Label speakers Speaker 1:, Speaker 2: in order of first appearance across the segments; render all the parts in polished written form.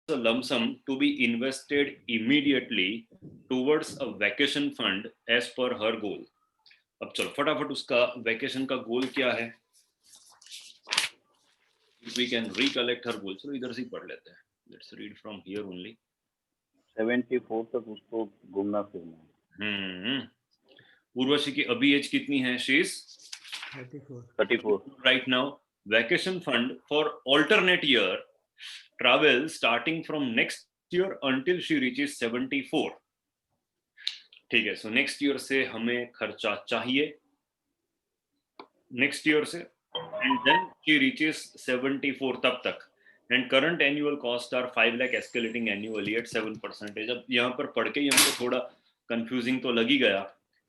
Speaker 1: a lump sum to be invested immediately towards a vacation fund as per her goal. अब चलो फटाफट उसका vacation का गोल क्या है. We can recollect her goal. चलो इधर से ही पढ़ लेते हैं. Let's read from here only.
Speaker 2: 74 तक उसको घूमना फिरना.
Speaker 1: उर्वशी की अभी एज कितनी है? She is
Speaker 2: 34
Speaker 1: right now. Vacation fund for alternate year travel starting from next year until she reaches 74. ठीक है. So next year से हमें खर्चा चाहिए. Next year से and then she reaches 74 तब तक. And current annual costs are 5 lakh escalating annually at 7%. अब यहाँ पर पढ़ के ही हमको थोड़ा confusing तो लगी गया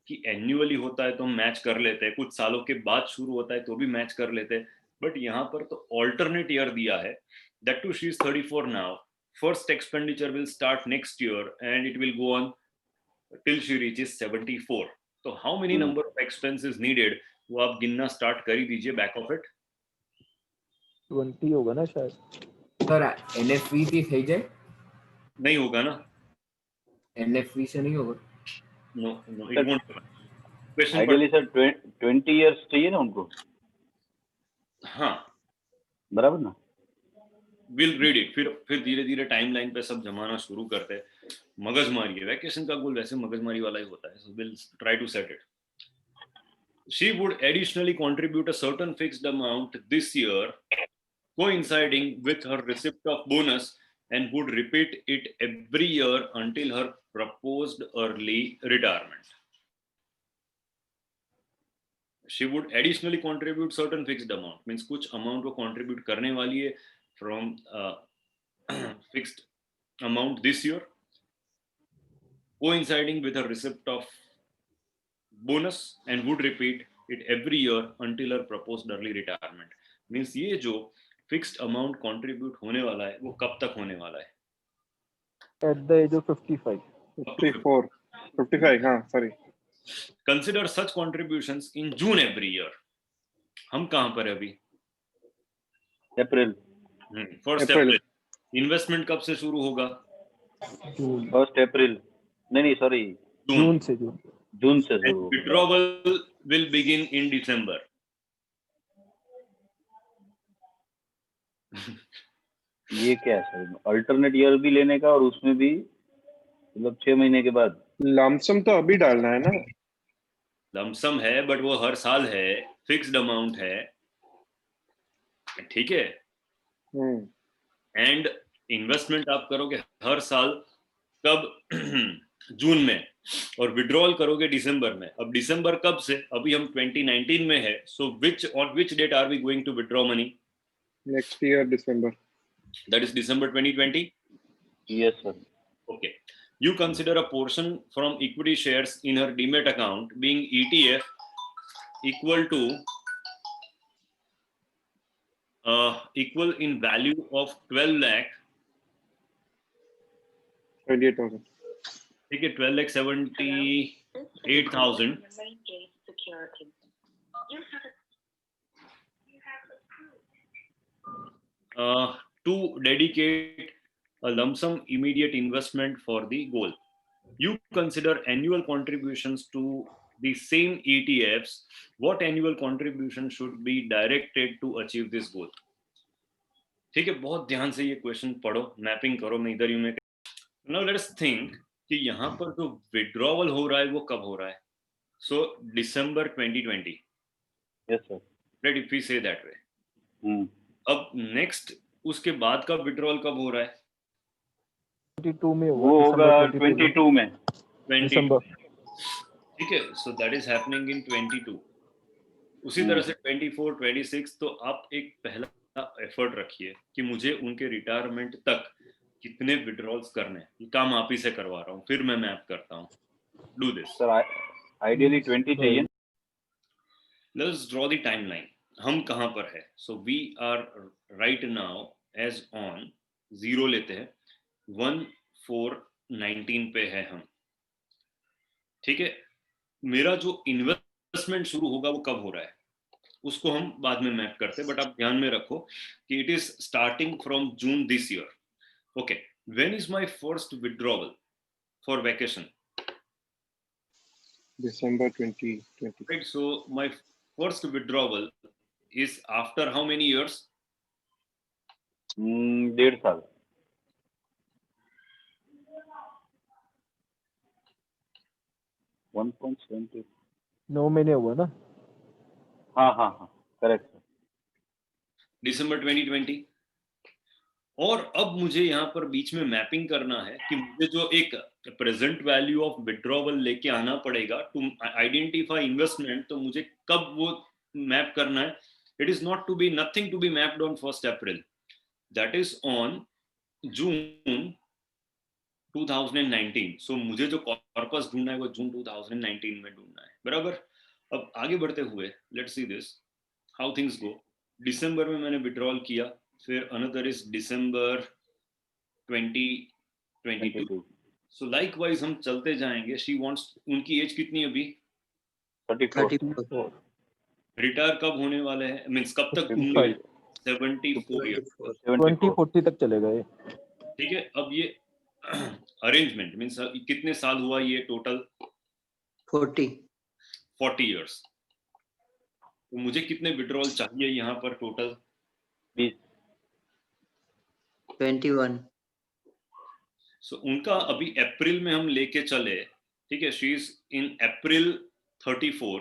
Speaker 1: कि annually होता है तो हम मैच कर लेते हैं, कुछ सालों के बाद शुरू होता है तो भी मैच कर लेते हैं, बट यहाँ पर तो alternate year दिया है. That too she is 34 now. First expenditure will start next year and it will go on till she reaches 74. तो how many number of expenses needed वो आप गिनना स्टार्ट कर ही दीजिए. बैक ऑफ इट
Speaker 3: 20 होगा ना शायद.
Speaker 4: सर एनएफवी भी થઈ જાય?
Speaker 1: नहीं होगा ना.
Speaker 4: एनएफवी से नहीं होगा.
Speaker 1: No it won't. Question
Speaker 2: ideally sir 20 years चाहिए ना उनको.
Speaker 1: हाँ
Speaker 2: बराबर ना.
Speaker 1: Will read it. फिर धीरे धीरे टाइमलाइन पे सब जमाना शुरू करते हैं. मगजमारी है. वैकेशन का गोल वैसे मगजमारी वाला ही होता है. So will try to set it. She would additionally contribute a certain fixed amount this year, coinciding with her receipt of bonus, and would repeat it every year until her proposed early retirement. She would additionally contribute certain fixed amount, means कुछ amount वो contribute करने वाली है from fixed amount this year, coinciding with her receipt of bonus, and would repeat it every year until her proposed early retirement. Means ये जो fixed amount contribute होने वाला है वो कब तक होने वाला है?
Speaker 3: At the age of 55.
Speaker 5: 55 हाँ sorry.
Speaker 1: Consider such contributions in June every year. हम कहाँ पर है अभी?
Speaker 2: अप्रैल.
Speaker 1: First April. Investment कब से शुरू होगा?
Speaker 2: First April. नहीं सॉरी
Speaker 3: जून से.
Speaker 2: जून से शुरू.
Speaker 1: Withdrawal will begin in December.
Speaker 2: ये क्या है सर? अल्टरनेट ईयर भी लेने का और उसमें भी मतलब 6 महीने के बाद.
Speaker 5: लमसम तो अभी डालना है ना.
Speaker 1: लमसम है बट वो हर साल है. फिक्स्ड अमाउंट है. ठीक है. एंड इन्वेस्टमेंट आप करोगे हर साल कब? जून में. और विड्रॉल करोगे दिसंबर में. अब दिसंबर कब से? अभी हम 2019 में है. सो on which date are we going to withdraw money?
Speaker 5: Next year December.
Speaker 1: That is December 2020.
Speaker 2: Yes sir.
Speaker 1: Okay. You consider a portion from equity shares in her demat account being ETF equal to equal in value of 12 lakh
Speaker 5: 28,000.
Speaker 1: ठीक है. 12,78,000 to dedicate a lump sum immediate investment for the goal. You consider annual contributions to the same ETFs. What annual contribution should be directed to achieve this goal? ठीक है. बहुत ध्यान से ये question पढ़ो, mapping करो. मैं इधर यूं में. Now let us think कि यहाँ पर जो विड्रॉवल हो रहा है वो कब हो रहा है? So December 2020.
Speaker 2: Yes sir.
Speaker 1: Right, if we say that way. अब नेक्स्ट उसके बाद का विड्रॉल कब हो रहा है?
Speaker 3: 22 में
Speaker 2: वो होगा 22 में.
Speaker 3: दिसंबर.
Speaker 1: ठीक है. So that is happening in 22. उसी तरह से 24, 26. तो आप एक पहला एफर्ट रखिए कि मुझे उनके रिटायरमेंट तक कितने विड्रॉल्स करने. ये काम आप ही से करवा रहा हूँ. फिर मैं मैप करता हूँ. Do this.
Speaker 2: सर आइडियली 20 चाहिए.
Speaker 1: Let's draw the timeline. हम कहाँ पर है? So we are right now as on 0 लेते हैं. 1/4/19 पे है हम. ठीक है. मेरा जो इन्वेस्टमेंट शुरू होगा वो कब हो रहा है उसको हम बाद में मैप करते हैं. बट आप ध्यान में रखो कि it is starting from June this year. Okay. when is my first withdrawal for vacation?
Speaker 5: December 2020.
Speaker 1: Right, so my first withdrawal is after how many years?
Speaker 2: 1.5 साल. वन पॉइंट
Speaker 3: 9 महीने हुआ ना.
Speaker 2: हाँ करेक्ट.
Speaker 1: दिसंबर 2020. और अब मुझे यहाँ पर बीच में मैपिंग करना है कि मुझे जो एक प्रेजेंट वैल्यू ऑफ विड्रॉवल लेके आना पड़ेगा टू आइडेंटिफाई इन्वेस्टमेंट. तो मुझे कब वो मैप करना है? It is not to be nothing to be mapped on 1 April. That is on June 2019. So मुझे जो कॉर्पस ढूंढना है वो जून 2019 में ढूंढना है. बराबर. अब आगे बढ़ते हुए let's see this how things go. दिसंबर में मैंने विड्रॉल किया, फिर another is December 2022. So likewise हम चलते जाएंगे. शी वांट्स, उनकी एज कितनी अभी?
Speaker 2: 34.
Speaker 1: रिटायर कब होने वाले हैं? मींस कब तक घूमेंगे? 74 ईयर.
Speaker 3: 2040 तक चलेगा ये.
Speaker 1: ठीक है. अब ये अरेंजमेंट मींस कितने साल हुआ ये टोटल? 40 इयर्स. तो मुझे कितने विड्रॉल चाहिए यहाँ पर टोटल?
Speaker 6: 21.
Speaker 1: सो उनका अभी अप्रैल में हम लेके चले. ठीक है. शी इज इन अप्रैल 34.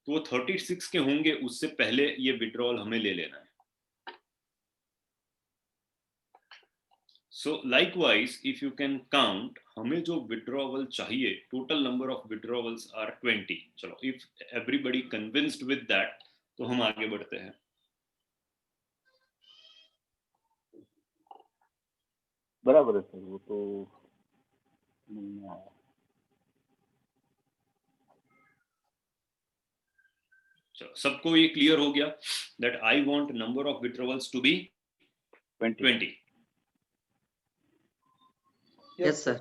Speaker 1: तो वो 36 के होंगे, उससे पहले ये विड्रॉल हमें ले लेना है. So likewise, if you can count, हमें जो withdrawal चाहिए, total number of withdrawals are 20. चलो, if everybody convinced with that, तो हम आगे बढ़ते हैं.
Speaker 2: बराबर है सर, वो तो नहीं आया.
Speaker 1: चलो, सबको ये क्लियर हो गया that I want number of withdrawals to be 20.
Speaker 6: Yes sir.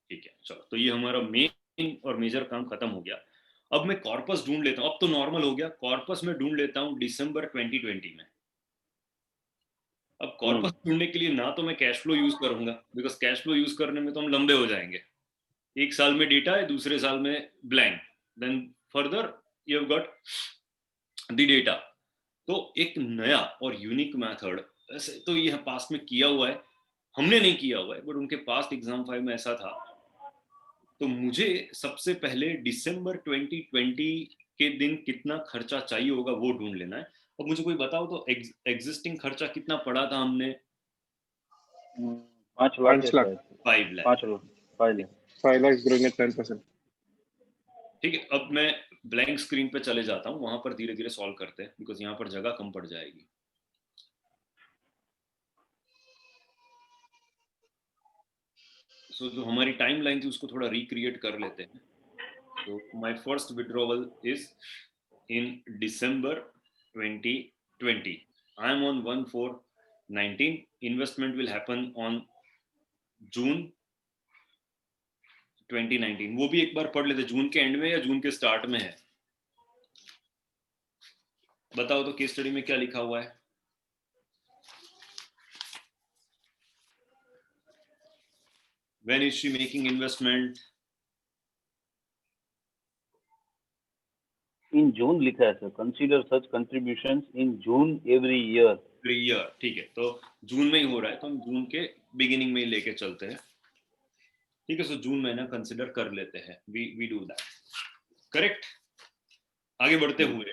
Speaker 1: ठीक है. चलो, तो ये हमारा मेन और मेजर काम खत्म हो गया. अब मैं कॉर्पस ढूंढ लेता हूँ. अब तो नॉर्मल हो गया. कॉर्पस में ढूंढ लेता हूँ दिसंबर 2020 में. अब कॉर्पस ढूंढने के लिए ना तो मैं कैश फ्लो यूज करूंगा, बिकॉज कैश फ्लो यूज करने में तो हम लंबे हो जाएंगे. एक साल में डेटा है, दूसरे साल में blank, then further you have got the data. तो एक नया और यूनिक मेथड, ऐसे तो ये पास्ट में किया हुआ है, हमने नहीं किया हुआ है, बट उनके पास्ट एग्जाम फाइल में ऐसा था. तो मुझे सबसे पहले दिसंबर 2020 के दिन कितना खर्चा चाहिए होगा वो ढूंढ लेना है. अब मुझे कोई बताओ तो एग्जिस्टिंग खर्चा कितना पड़ा था हमने?
Speaker 2: 5 lakh.
Speaker 5: 5 lakh.
Speaker 1: 5 lakh.
Speaker 2: 5 lakh.
Speaker 5: 5 lakhs growing at 10%.
Speaker 1: ठीक है. अब मैं ब्लैंक स्क्रीन पे चले जाता हूँ, वहां पर धीरे धीरे सॉल्व करते हैं, बिकॉज यहाँ पर जगह कम पड़ जाएगी. सो जो हमारी टाइमलाइन थी उसको थोड़ा रिक्रिएट कर लेते हैं. तो my first withdrawal is in December 2020. I am on 1/4/19. Investment will happen on June 2019. वो भी एक बार पढ़ लेते. जून के एंड में या जून के स्टार्ट में है? बताओ तो केस स्टडी में क्या लिखा हुआ है? When is she making investment?
Speaker 2: In June लिखा है sir. Consider such contributions in June every year.
Speaker 1: Every year. ठीक है. तो जून में ही हो रहा है, तो हम जून के बिगिनिंग में ही लेके चलते हैं. ठीक है. सो जून महीना कंसिडर कर लेते हैं. We do that. करेक्ट. आगे बढ़ते हुए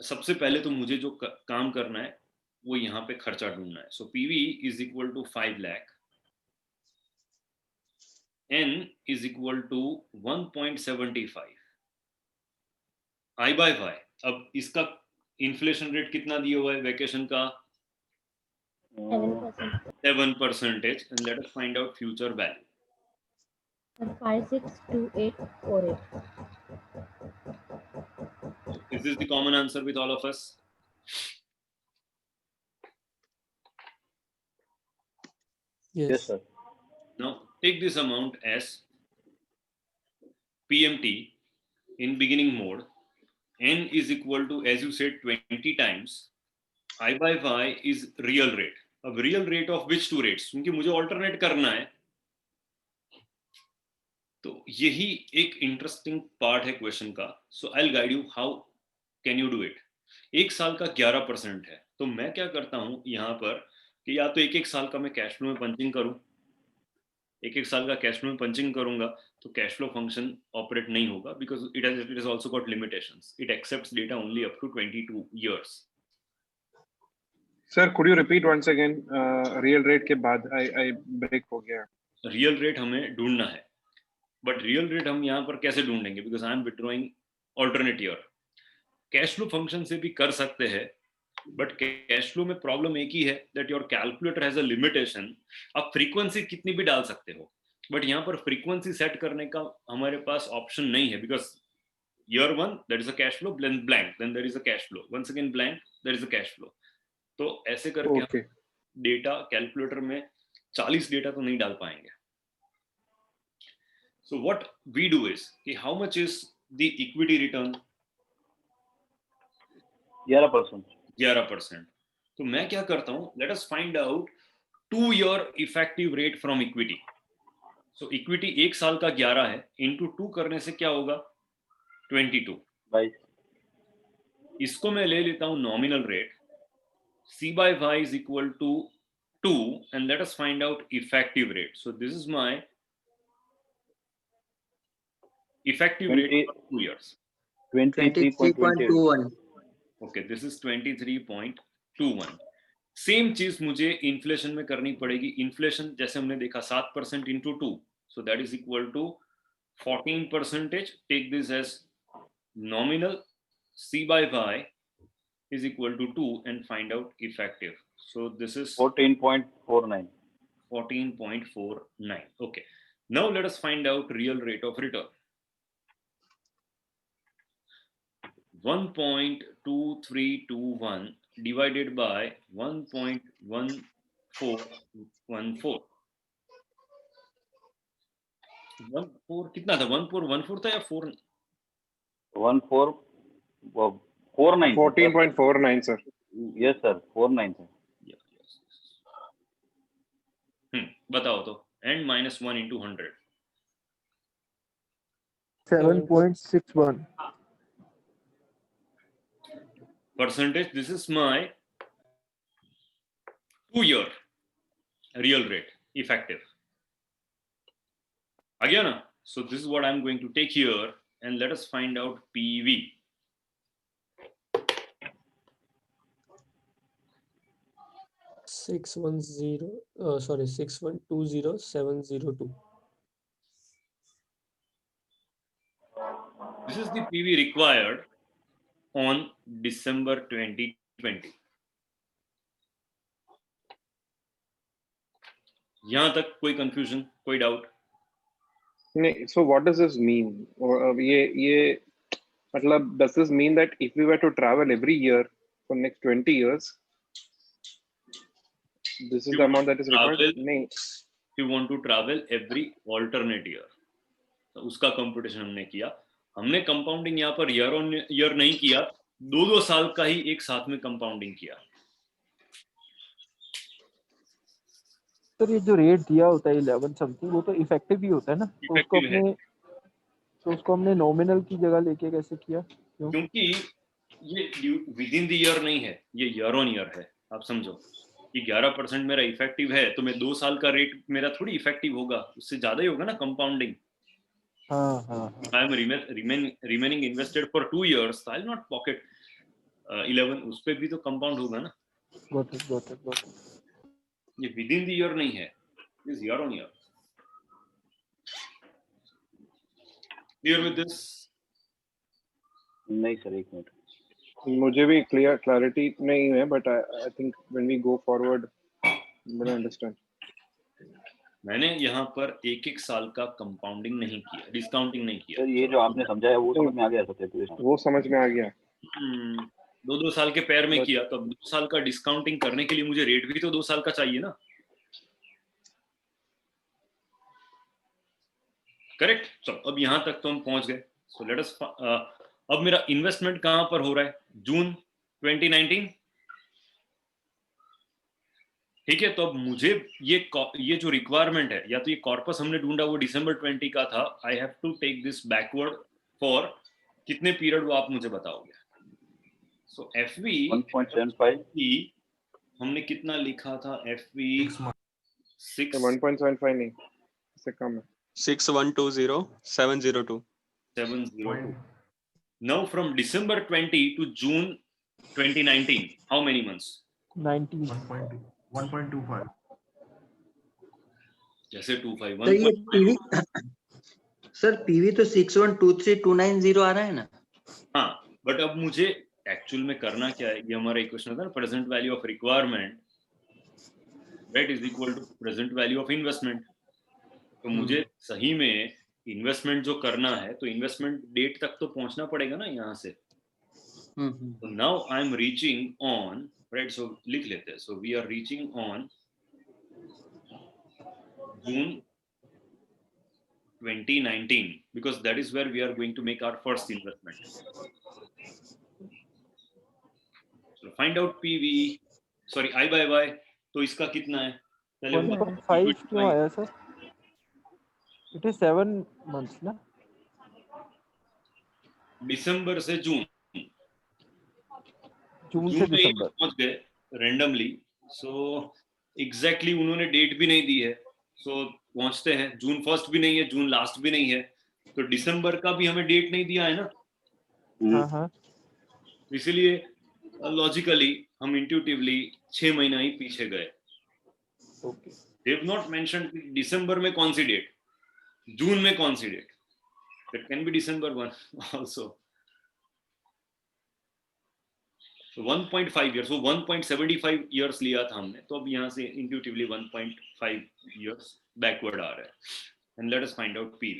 Speaker 1: सबसे पहले तो मुझे जो काम करना है वो यहाँ पे खर्चा ढूंढना है. So PV is equal to 5 lakh. N is equal to 1.75. I by 5. अब इसका इन्फ्लेशन रेट कितना दिया हुआ है वैकेशन का? 7%. And let us find out future value.
Speaker 7: 562848.
Speaker 1: Is this the common answer with all of us?
Speaker 2: Yes sir.
Speaker 1: Now take this amount as PMT in beginning mode. N is equal to, as you said, 20 times. I by Y is real rate. अब real rate of which to rates, क्योंकि मुझे alternate करना है, तो यही एक interesting part है question का. So I will guide you how can you do it. एक साल का 11% है, तो मैं क्या करता हूं यहाँ पर कि या तो एक साल का मैं कैश फ्लो में पंचिंग करूं, एक साल का कैश फ्लो में पंचिंग करूंगा तो कैश फ्लो फंक्शन ऑपरेट नहीं होगा, because it is also got limitations. It accepts data only up to 22 years.
Speaker 5: Sir, could you repeat once again? Real rate के बाद I break हो गया.
Speaker 1: रियल रेट हमें ढूंढना है, बट रियल रेट हम यहाँ पर कैसे ढूंढेंगे, because I am withdrawing alternate year. Cash flow function से भी कर सकते हैं, बट कैश फ्लो में प्रॉब्लम एक ही है that your calculator has a limitation. आप फ्रीक्वेंसी कितनी भी डाल सकते हो, बट यहाँ पर फ्रीक्वेंसी सेट करने का हमारे पास ऑप्शन नहीं है, because year 1 that is a cash flow, then blank, then there is a cash flow, once again blank, there is a cash flow. तो ऐसे करके
Speaker 5: Okay.
Speaker 1: हम डेटा कैलकुलेटर में 40 डेटा तो नहीं डाल पाएंगे. So what we do is कि how much is the equity return?
Speaker 2: 11%.
Speaker 1: 11%. तो मैं क्या करता हूँ, let us find out 2-year effective rate from equity. So equity एक साल का 11 है, into 2 करने से क्या होगा 22.
Speaker 2: 22.
Speaker 1: इसको मैं ले लेता हूँ nominal rate. C by Y is equal to 2, and let us find out effective rate. So this is my effective rate for 2 years.
Speaker 2: 23.28.
Speaker 6: 23.21.
Speaker 1: Okay, this is 23.21. Same चीज मुझे इन्फ्लेशन में करनी पड़ेगी. इन्फ्लेशन जैसे हमने देखा 7% into 2, so that is equal to 14%. Take this as nominal. C by Y is equal to 2 and find out effective. So this is
Speaker 2: 14.49.
Speaker 1: 14.49. Okay. Now let us find out real rate of return. 1.2321 divided by 1.1414. 14 कितना था? 1414 था या 4?
Speaker 2: 1449.
Speaker 5: 14.49, sir.
Speaker 2: Yes, sir. 49 है.
Speaker 1: बताओ तो. And minus 1 into 100.
Speaker 3: 7.61.
Speaker 1: Percentage. This is my 2-year real rate effective. Again, so this is what I'm going to take here, and let us find out PV.
Speaker 7: Six one zero. Sorry, 6120702.
Speaker 1: This is the PV required on December 2020. यहाँ तक कोई confusion, कोई doubt?
Speaker 5: नहीं, so what does this mean? और ये मतलब does this mean that if we were to travel every year for next 20 years, this is the amount that is required? नहीं.
Speaker 1: If you want to travel every alternate year, तो उसका computation हमने किया. हमने compounding यहाँ पर year on year नहीं किया, 2-2 साल का ही एक साथ में compounding किया.
Speaker 3: सर ये जो रेट दिया होता है 11 समथिंग, वो तो इफेक्टिव ही होता है ना, तो उसको
Speaker 1: Effective है.
Speaker 3: अपने हमने नॉमिनल की जगह लेके कैसे किया? क्यों?
Speaker 1: क्योंकि ये विद इन द ईयर नहीं है, ये ईयर ऑन ईयर है. आप समझो कि 11% मेरा इफेक्टिव है, तो मैं 2 साल का रेट मेरा थोड़ी इफेक्टिव होगा, उससे ज्यादा ही होगा ना कंपाउंडिंग.
Speaker 3: हाँ.
Speaker 1: I am remaining invested for 2 years, I will not pocket 11. उस पे भी तो कंपाउंड होगा ना.
Speaker 3: Got it.
Speaker 1: ये विद इन द ईयर नहीं है, is year on year. Clear with this?
Speaker 2: नहीं सर, एक मिनट.
Speaker 5: मुझे भी clarity नहीं है, but I think when we go forward, we'll understand.
Speaker 1: मैंने यहाँ पर एक साल का कंपाउंडिंग नहीं किया, डिस्काउंटिंग नहीं किया.
Speaker 2: सर ये जो आपने समझाया वो समझ में आ गया सर?
Speaker 5: वो समझ में आ गया.
Speaker 1: 2-2 साल के पैर में किया, तो 2 साल का डिस्काउंटिंग करने के लिए मुझे रेट भी तो 2 साल का चाहिए ना. करेक्ट. चलो अब यहाँ तक तो हम पहुंच गए. सो लेट अस, अब मेरा इन्वेस्टमेंट कहां पर हो रहा है? जून 2019. ठीक है, तो अब मुझे ये जो रिक्वायरमेंट है, या तो ये कॉर्पस हमने ढूंढा वो दिसंबर 20 का था, I have to take this backward for कितने पीरियड वो आप मुझे बताओगे। सो एफवी
Speaker 2: 1.75
Speaker 1: हमने कितना लिखा था, एफवी 6
Speaker 5: 1.75 नहीं, इससे कम है।
Speaker 8: 6120 702
Speaker 1: 702. Now from December 20 to June 2019, how many months?
Speaker 3: 19
Speaker 9: 1.25
Speaker 1: जैसे 25
Speaker 6: तो ये
Speaker 1: 1.5
Speaker 6: पीवी सर पीवी तो 6123290 आ रहा है ना।
Speaker 1: हाँ, बट अब मुझे एक्चुअल में करना क्या है, ये हमारा इक्वेशन होता है ना, present value of requirement right is equal to present value of investment. तो मुझे सही में इन्वेस्टमेंट जो करना है, तो इन्वेस्टमेंट डेट तक तो पहुंचना पड़ेगा ना यहाँ से। तो now I am reaching on right, so लिख लेते हैं, so we are reaching on June 2019 because that is where we are going to make our first investment. So find out PV, sorry I by Y, तो इसका कितना है पहले
Speaker 3: 1.5 क्यों आया सर? इट इज 7 मंथ्स ना।
Speaker 1: दिसंबर से जून
Speaker 3: जून से
Speaker 1: में ये
Speaker 3: दिसंबर
Speaker 1: पहुंच गए रैंडमली। सो एग्जैक्टली उन्होंने डेट भी नहीं दी है, सो पहुंचते हैं। जून 1 भी नहीं है, जून लास्ट भी नहीं है, तो दिसंबर का भी हमें डेट नहीं दिया है ना।
Speaker 3: हाँ हाँ
Speaker 1: इसीलिए लॉजिकली हम इंट्यूटिवली 6 महीना ही पीछे गए।
Speaker 3: Okay
Speaker 1: they have not mentioned December में कौन सी डेट, जून में कौन सी date, it can be December 1 also. So 1.5 years, so 1.75 years लिया था हमने, तो अब यहाँ से intuitively 1.5 years backward आ रहा है। And let us find out PV.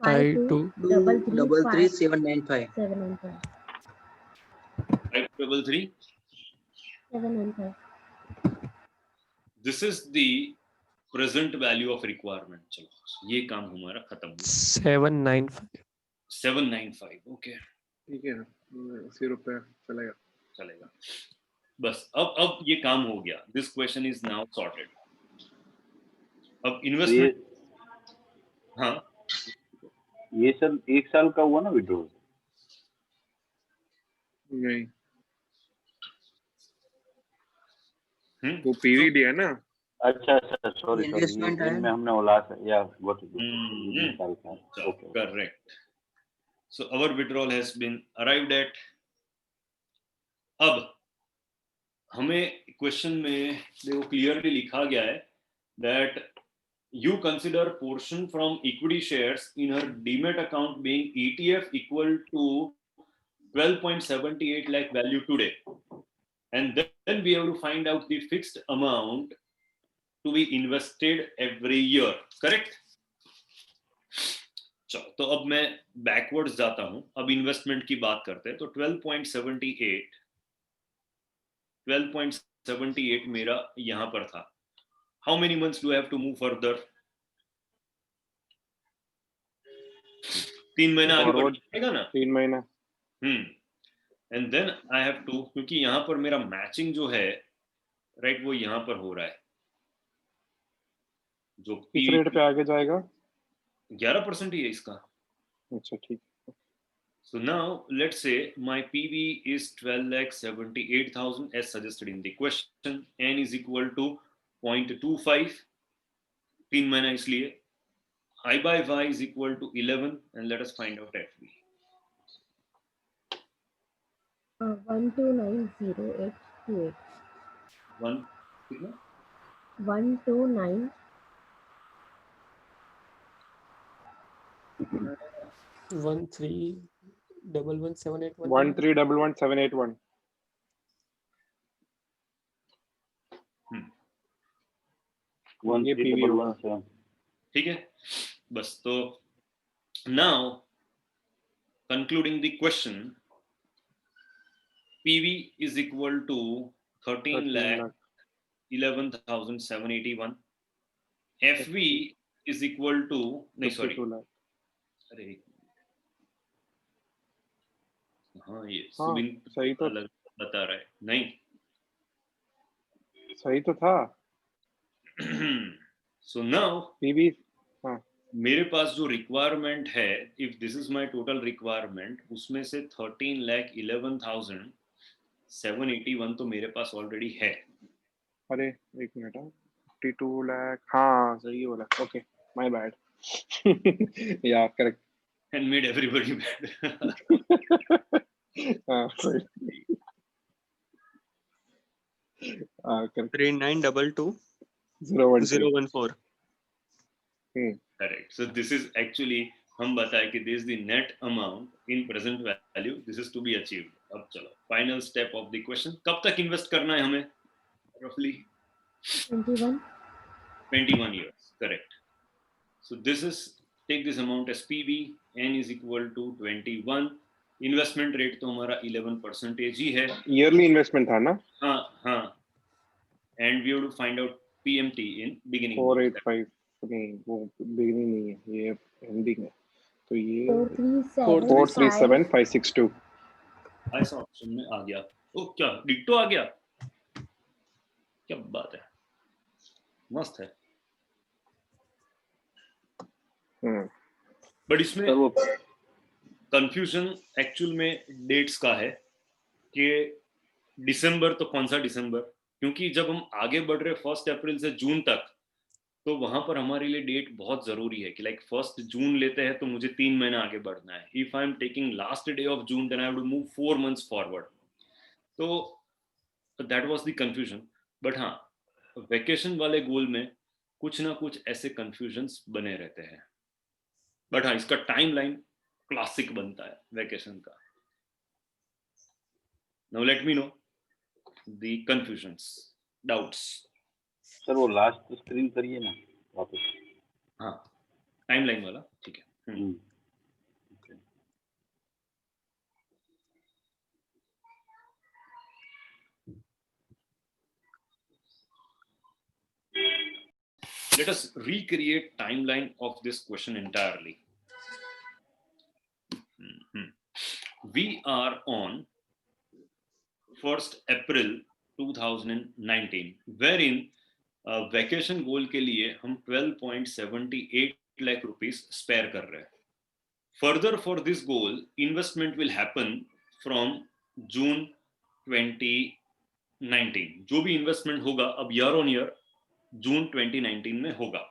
Speaker 6: 52333795
Speaker 1: 533.
Speaker 9: 795
Speaker 1: This is the present value of requirement. चलो ये काम हमारा खत्म हुआ।
Speaker 7: 795
Speaker 1: 795, okay,
Speaker 5: ठीक है, 80 रुपए चलेगा।
Speaker 1: चलेगा। बस अब ये काम हो गया। This question is now sorted. अब इन्वेस्टमेंट, हाँ
Speaker 2: ये सर 1 साल का हुआ ना विड्रॉल?
Speaker 5: नहीं, वो पीवी दिया ना।
Speaker 2: अच्छा सॉरी
Speaker 6: Investment है।
Speaker 2: में हमने उलास या व्हाट इज
Speaker 1: हम्म,
Speaker 2: 1 साल का। Okay
Speaker 1: correct. So our withdrawal has been arrived at. अब हमें क्वेश्चन में देखो क्लियरली लिखा गया है that you consider portion from equity shares in her demat account being ETF equal to 12.78 lakh value today, and then we have to find out the fixed amount to be invested every year, correct? चलो, तो अब मैं backwards जाता हूं। अब investment की बात करते हैं, तो 12.78 मेरा यहां पर था। How many months do I have to move further? 3 महीना आगे बढ़ेगा ना।
Speaker 5: 3 महीना।
Speaker 1: And then I have to, क्योंकि यहां पर मेरा मैचिंग जो है राइट, वो यहां पर हो रहा है, जो
Speaker 5: किस रेट पे आगे जाएगा?
Speaker 1: 11% ही है इसका।
Speaker 5: अच्छा ठीक।
Speaker 1: So now let's say my PV is 12,78,000 as suggested in the question. N is equal to 0.25, 3 महीना इसलिए। I by Y is equal to 11, and let us find out FV.
Speaker 9: 1290,828
Speaker 1: 1 कितना?
Speaker 9: 129
Speaker 7: 13111781
Speaker 5: 1311,781। ये पीवी होगा।
Speaker 2: 1311
Speaker 1: ठीक है, बस तो now concluding the question, PV is equal to 13,11,781. FV is equal to, नहीं सॉरी,
Speaker 5: 52 लाख।
Speaker 1: अरे हाँ ये
Speaker 5: हाँ,
Speaker 1: सुबिन
Speaker 5: सही तो।
Speaker 1: अलग बता रहा है, नहीं
Speaker 5: सही तो था
Speaker 1: So now
Speaker 5: पीवी। हाँ
Speaker 1: मेरे पास जो रिक्वायरमेंट है, if this is my total requirement, उसमें से 13,11,781 तो मेरे पास ऑलरेडी है.
Speaker 5: अरे एक मिनट, 52 लाख, हाँ सही बोला, ओके माय बैड या correct.
Speaker 1: And made everybody mad.
Speaker 5: हाँ सही, हाँ correct,
Speaker 7: 3922
Speaker 5: 013।
Speaker 7: 014.
Speaker 1: Correct. So this is actually, हम बताए कि this is the net amount in present value. This is to be achieved. अब चलो final step of the question. कब तक invest करना है हमें? Roughly
Speaker 9: 21.
Speaker 1: 21 years. Correct. So this is, take this amount as PV. N is equal to 21. Investment rate तो हमारा 11% ही है.
Speaker 5: ईयरली इन्वेस्टमेंट था ना,
Speaker 1: हाँ हाँ. And we have to find out PMT in beginning.
Speaker 5: 485, नहीं वो बिगिनिंग नहीं है, ये एंडिंग है, तो ये
Speaker 9: 437.
Speaker 5: 437562।
Speaker 1: ऐसा ऑप्शन में आ गया. ओ क्या डिट्टो आ गया, क्या बात है, मस्त है. बट इसमें
Speaker 2: सर वो
Speaker 1: कंफ्यूजन एक्चुअल में डेट्स का है कि दिसंबर तो कौन सा दिसंबर, क्योंकि जब हम आगे बढ़ रहे 1 अप्रैल से जून तक, तो वहां पर हमारे लिए डेट बहुत जरूरी है कि लाइक 1 जून लेते हैं तो मुझे 3 महीना आगे बढ़ना है. If I am taking last day of June then I have to move 4 months forward. तो that was the confusion. But हाँ, वेकेशन वाले गोल में कुछ ना कुछ ऐसे कंफ्यूजन्स बने रहते हैं. बट हाँ, इसका टाइमलाइन क्लासिक बनता है वेकेशन का. Now let me know the confusions, doubts.
Speaker 2: Sir वो लास्ट स्क्रीन करिए ना वापस.
Speaker 1: हाँ, टाइमलाइन वाला, ठीक है.
Speaker 2: Okay.
Speaker 1: Let us recreate timeline of this question entirely. We are on 1st April 2019, wherein vacation गोल के लिए हम 12.78 लाख रुपीस स्पेयर कर रहे हैं. Further for this goal investment will happen from June 2019. जो भी इन्वेस्टमेंट होगा अब ईयर ऑन ईयर जून 2019 में होगा.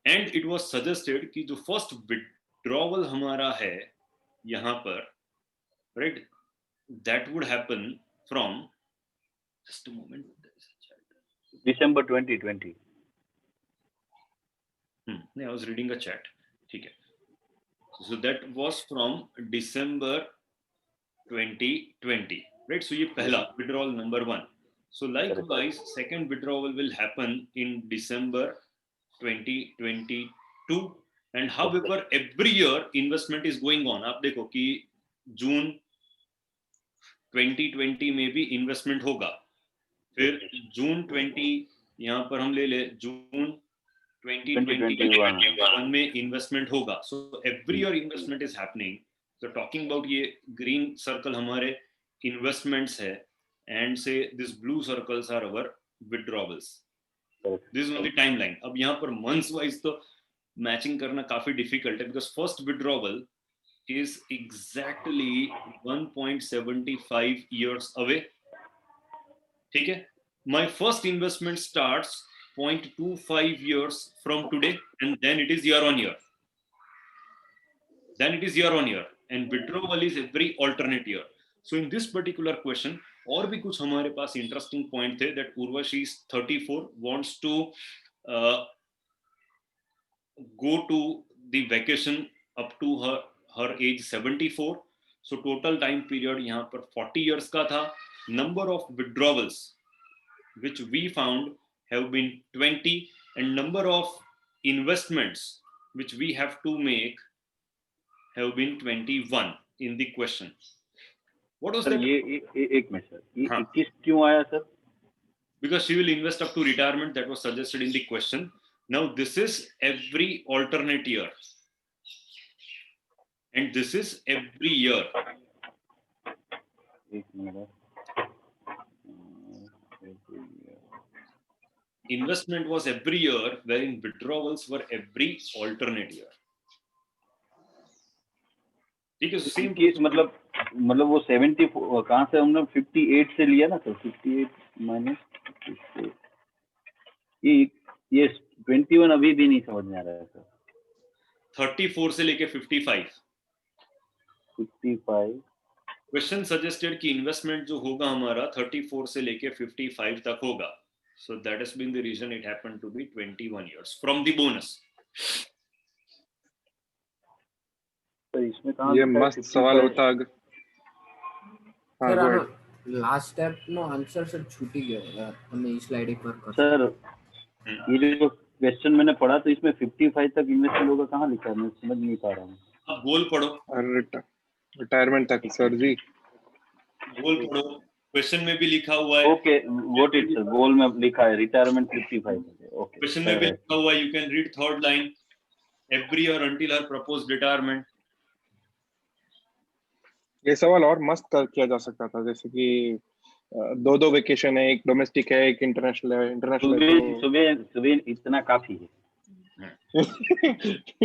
Speaker 1: एंड इट वाज सजेस्टेड कि जो फर्स्ट विड्रॉवल हमारा है यहाँ पर, right, that would happen from, just a moment,
Speaker 2: December 2020.
Speaker 1: I was reading a chat. ठीक है. So that was from December 2020, right? So ये पहला withdrawal number 1. So likewise, second withdrawal will happen in December 2022. And however, every year investment is going on. आप देखो कि जून 2020 में भी investment होगा, फिर जून 20 यहाँ पर हम ले ले जून 2021 में इन्वेस्टमेंट होगा. So every year investment is happening. So talking about ये ग्रीन सर्कल हमारे इन्वेस्टमेंट्स है, and say this blue circles are our withdrawals. This is only timeline. अब यहाँ पर मंथ्स वाइज तो मैचिंग करना काफी डिफिकल्ट है, because first withdrawal is exactly 1.75 years away. ठीक है. My first investment starts 0.25 years from today, and then it is year on year. Then it is year on year, and withdrawal is every alternate year. So in this particular question, और भी कुछ हमारे पास interesting point थे that Urvashi is 34, wants to go to the vacation up to her age 74. So total time period यहाँ पर 40 years का था. Number of withdrawals which we found have been 20, and number of investments which we have to make have been 21 in the question. What was
Speaker 2: sir
Speaker 1: that?
Speaker 2: ये एक minute sir, ये
Speaker 1: हाँ.
Speaker 2: 21 क्यों आया sir?
Speaker 1: Because she will invest up to retirement, that was suggested in the question. Now this is every alternate year, and this is every year.
Speaker 2: एक minute.
Speaker 1: investment was every year, wherein withdrawals were every alternate year. ठीक है, same
Speaker 2: मतलब वो 74 कहाँ से हमने 58 से लिया ना सर, 58 माइनस ये 21 अभी भी नहीं समझ में आ रहा है सर।
Speaker 1: 34 से लेके 55 क्वेश्चन सजेस्टेड कि इन्वेस्टमेंट जो होगा हमारा 34 से लेके 55 तक होगा, so that has been the reason it happened to be 21 years from the bonus.
Speaker 2: तो इसमें कहाँ
Speaker 5: ये मस्त सवाल होता अगर हाँ
Speaker 4: सर
Speaker 5: go
Speaker 4: આનો
Speaker 5: ahead.
Speaker 4: લાસ્ટ સ્ટેપ નો આન્સર સર છૂટી ગયો યાર, તમે ઈ સ્લાઇડ એકવાર કરશો?
Speaker 2: सर ये जो क्वेश्चन मैंने पढ़ा तो इसमें 55 तक इन्वेस्टमेंट होगा, कहाँ लिखा है, मैं समझ नहीं पा रहा हूँ।
Speaker 1: अब गोल पढ़ो,
Speaker 5: रिटायरमेंट तक सर जी,
Speaker 1: गोल पढ़ो, क्वेश्चन में भी लिखा हुआ है।
Speaker 2: ओके व्हाट इट सर, गोल में लिखा है रिटायरमेंट 55। ओके
Speaker 1: क्वेश्चन में भी लिखा हुआ है, you can read third line, every year until her proposed retirement.
Speaker 5: ये सवाल और मस्त किया जा सकता था, जैसे कि दो वेकेशन है, एक डोमेस्टिक है एक इंटरनेशनल है। इंटरनेशनल
Speaker 2: सुबह इतना काफी है।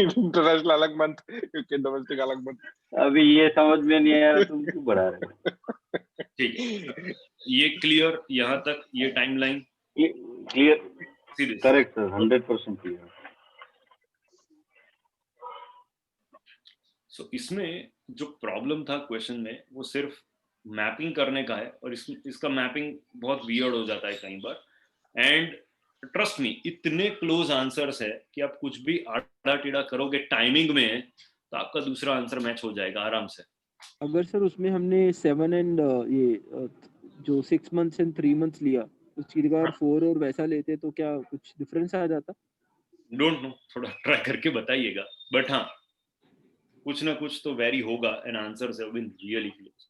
Speaker 5: इंटरनेशनल अलग मंथ, क्योंकि डोमेस्टिक अलग मंथ।
Speaker 2: अभी ये समझ में नहीं आ रहा, तुम क्यों बढ़ा रहे हो?
Speaker 1: ठीक है, ये क्लियर यहाँ तक, ये timeline
Speaker 2: clear, correct sir, 100% clear.
Speaker 1: So इसमें जो प्रॉब्लम था क्वेश्चन में वो सिर्फ मैपिंग करने का है, और इसका मैपिंग बहुत वियर्ड हो जाता है कई बार, एंड ट्रस्ट मी इतने क्लोज आंसर्स है कि आप कुछ भी आड़ा टेढ़ा करोगे टाइमिंग में तो आपका दूसरा आंसर मैच हो जाएगा आराम से।
Speaker 3: अगर सर उसमें हमने 7 एंड ये जो 6 मंथ्स एंड 3 मंथ्स लिया, उसकी जगह 4 और वैसा लेते तो क्या कुछ डिफरेंस आ जाता?
Speaker 1: डोंट नो, थोड़ा ट्राई करके बताइएगा, बट हाँ कुछ ना कुछ तो वेरी होगा, and answers have been really close.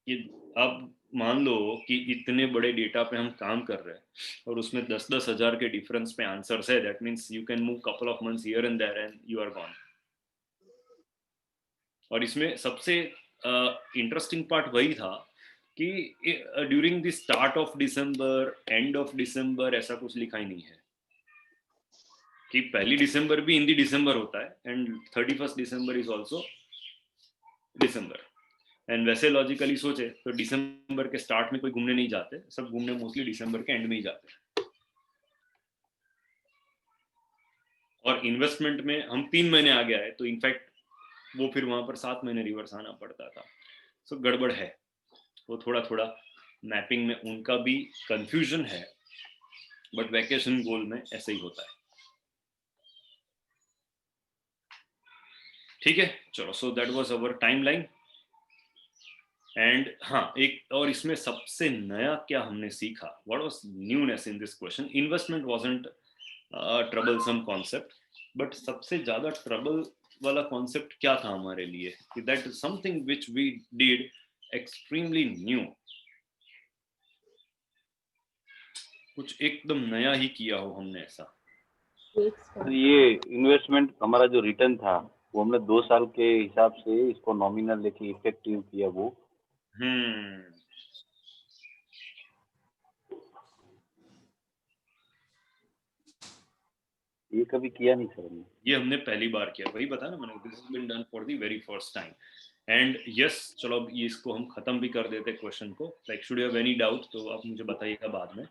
Speaker 1: ये अब मान लो कि इतने बड़े डेटा पे हम काम कर रहे हैं और उसमें 10-10 हजार के डिफरेंस पे आंसर्स है, that means you can move couple of months here and there and you are gone. और इसमें सबसे इंटरेस्टिंग पार्ट वही था कि during the start of December, end of December ऐसा कुछ लिखा ही नहीं है कि 1 दिसंबर भी इन दी दिसंबर होता है and 31 December is also December. And वैसे लॉजिकली सोचे तो दिसंबर के स्टार्ट में कोई घूमने नहीं जाते, सब घूमने मोस्टली दिसंबर के एंड में ही जाते हैं। और इन्वेस्टमेंट में हम 3 महीने आगे आए तो इनफैक्ट वो फिर वहां पर 7 महीने रिवर्स आना पड़ता था। सो गड़बड़ है, वो थोड़ा मैपिंग में उनका भी कंफ्यूजन है, बट वैकेशन गोल में ऐसे ही होता है। ठीक है, चलो, so that was our timeline. And हाँ, एक और इसमें सबसे नया क्या हमने सीखा, what was newness in this question, investment wasn't troublesome concept, but सबसे ज्यादा ट्रबल वाला कॉन्सेप्ट क्या था हमारे लिए, कि that is something which we did extremely new, कुछ एकदम नया ही किया हो हमने ऐसा।
Speaker 2: ये इन्वेस्टमेंट हमारा जो रिटर्न था वो हमने 2 साल के हिसाब से इसको नॉमिनल लेके इफेक्टिव किया वो। ये कभी किया नहीं सर हमने।
Speaker 1: ये हमने पहली बार किया, वही बताया ना मैंने, this has been done for the very first time. And yes, चलो अब ये इसको हम खत्म भी कर देते क्वेश्चन को। Like should you have any doubt तो आप मुझे बताइएगा बाद में।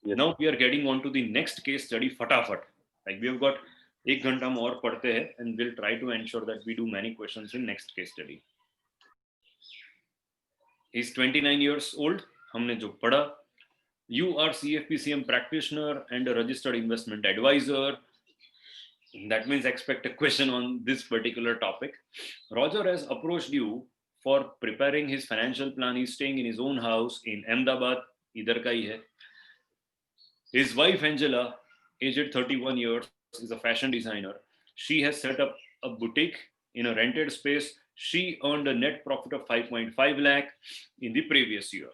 Speaker 1: Now we are getting on to the next case study फटाफट। Like we have got 1 घंटा हम और पढ़ते हैं and we'll try to ensure that we do many questions in next case study. He's 29 years old, हमने जो पढ़ा, you are CFPCM practitioner and a registered investment advisor. That means expect a question on this particular topic. Roger has approached you for preparing his financial plan. He's staying in his own house in Ahmedabad, इधर का ही है। His wife Angela, aged 31 years, is a fashion designer. She has set up a boutique in a rented space. She earned a net profit of 5.5 lakh in the previous year.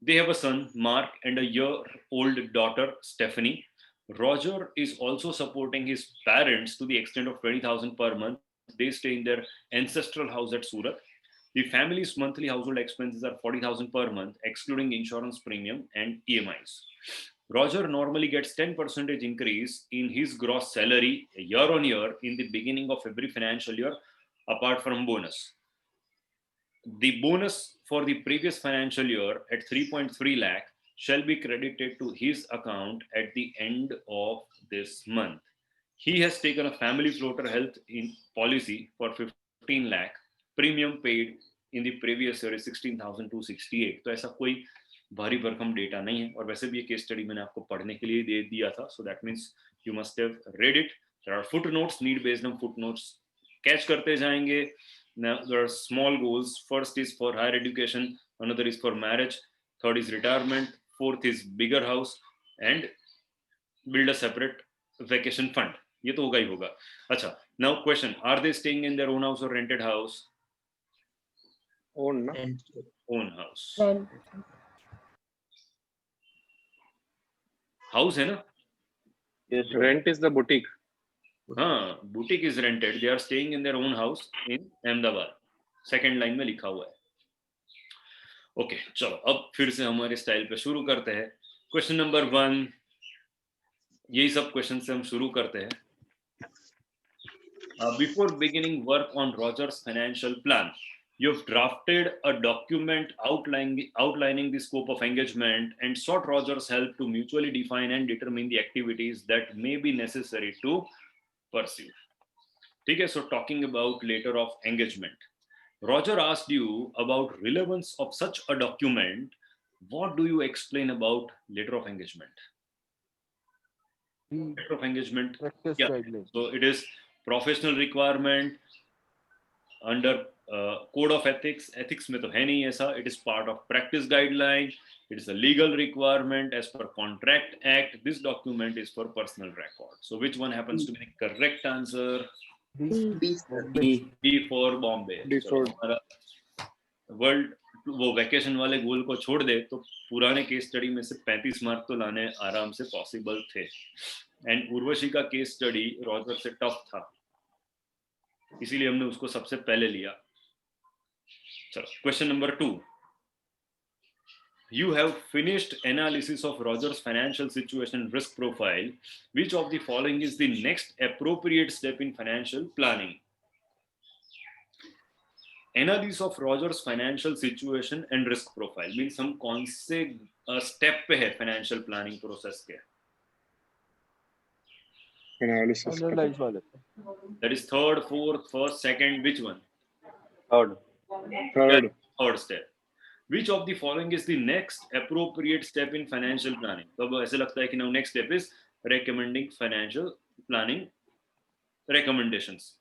Speaker 1: They have a son, Mark, and a year-old daughter, Stephanie. Roger is also supporting his parents to the extent of 20,000 per month. They stay in their ancestral house at Surat. The family's monthly household expenses are 40,000 per month, excluding insurance premium and EMIs. Roger normally gets 10% increase in his gross salary year on year in the beginning of every financial year, apart from bonus. The bonus for the previous financial year at 3.3 lakh shall be credited to his account at the end of this month. He has taken a family floater health in policy for 15 lakh. Premium paid in the previous year is 16,268. तो ऐसा कोई भारी भरकम data नहीं है, और वैसे भी ये केस स्टडी मैंने आपको पढ़ने के लिए दे दिया था, so that means you must have read it. There are footnotes, need based on footnotes catch करते जाएंगे. Now there are small goals. First is for higher education, another is for marriage, third is retirement, fourth is bigger house and build a separate vacation fund. ये तो होगा ही होगा. अच्छा, now question, are they staying in their own house or rented house?
Speaker 5: Own, na?
Speaker 1: Own house.
Speaker 9: Rent.
Speaker 1: House है ना?
Speaker 2: Yes, sir.
Speaker 5: Rent is the boutique.
Speaker 1: हाँ, boutique is rented. They are staying in their own house in Ahmedabad. Second line में लिखा हुआ है. Okay, चलो अब फिर से हमारे स्टाइल पे शुरू करते हैं. क्वेश्चन नंबर 1, यही सब क्वेश्चन से हम शुरू करते हैं. Before beginning work on Roger's financial plan, you've drafted a document outlining the scope of engagement and sought Roger's help to mutually define and determine the activities that may be necessary to pursue. ठीक है, so talking about letter of engagement. Roger asked you about relevance of such a document. What do you explain about letter of engagement? Letter of engagement.
Speaker 3: Practice
Speaker 1: Yeah.
Speaker 3: guidelines.
Speaker 1: So it is professional requirement under code of ethics. Ethics में तो है नहीं ऐसा. It is part of practice guideline. It is a legal requirement as per Contract Act. This document is for personal record. So which one happens to be the correct answer?
Speaker 6: B, sir.
Speaker 1: B for Bombay.
Speaker 5: D for-
Speaker 1: हमारा world वो vacation वाले गोल को छोड़ दे तो पुराने case study में से 35 mark तो लाने आराम से पॉसिबल थे. एंड उर्वशी का केस स्टडी रॉजर से टफ था, इसीलिए हमने उसको सबसे पहले लिया. चलो question number 2. You have finished analysis of Roger's financial situation risk profile. Which of the following is the next appropriate step in financial planning? Analysis of Roger's financial situation and risk profile means हम कौन से step पे है financial planning process के?
Speaker 5: Analysis.
Speaker 3: Analyze वाले पे.
Speaker 1: That is third, fourth, first, second. Which one?
Speaker 2: Third.
Speaker 5: Third.
Speaker 1: Third step. Which of the following is the next appropriate step in financial planning? तो अब ऐसे लगता है कि now next step is recommending financial planning recommendations.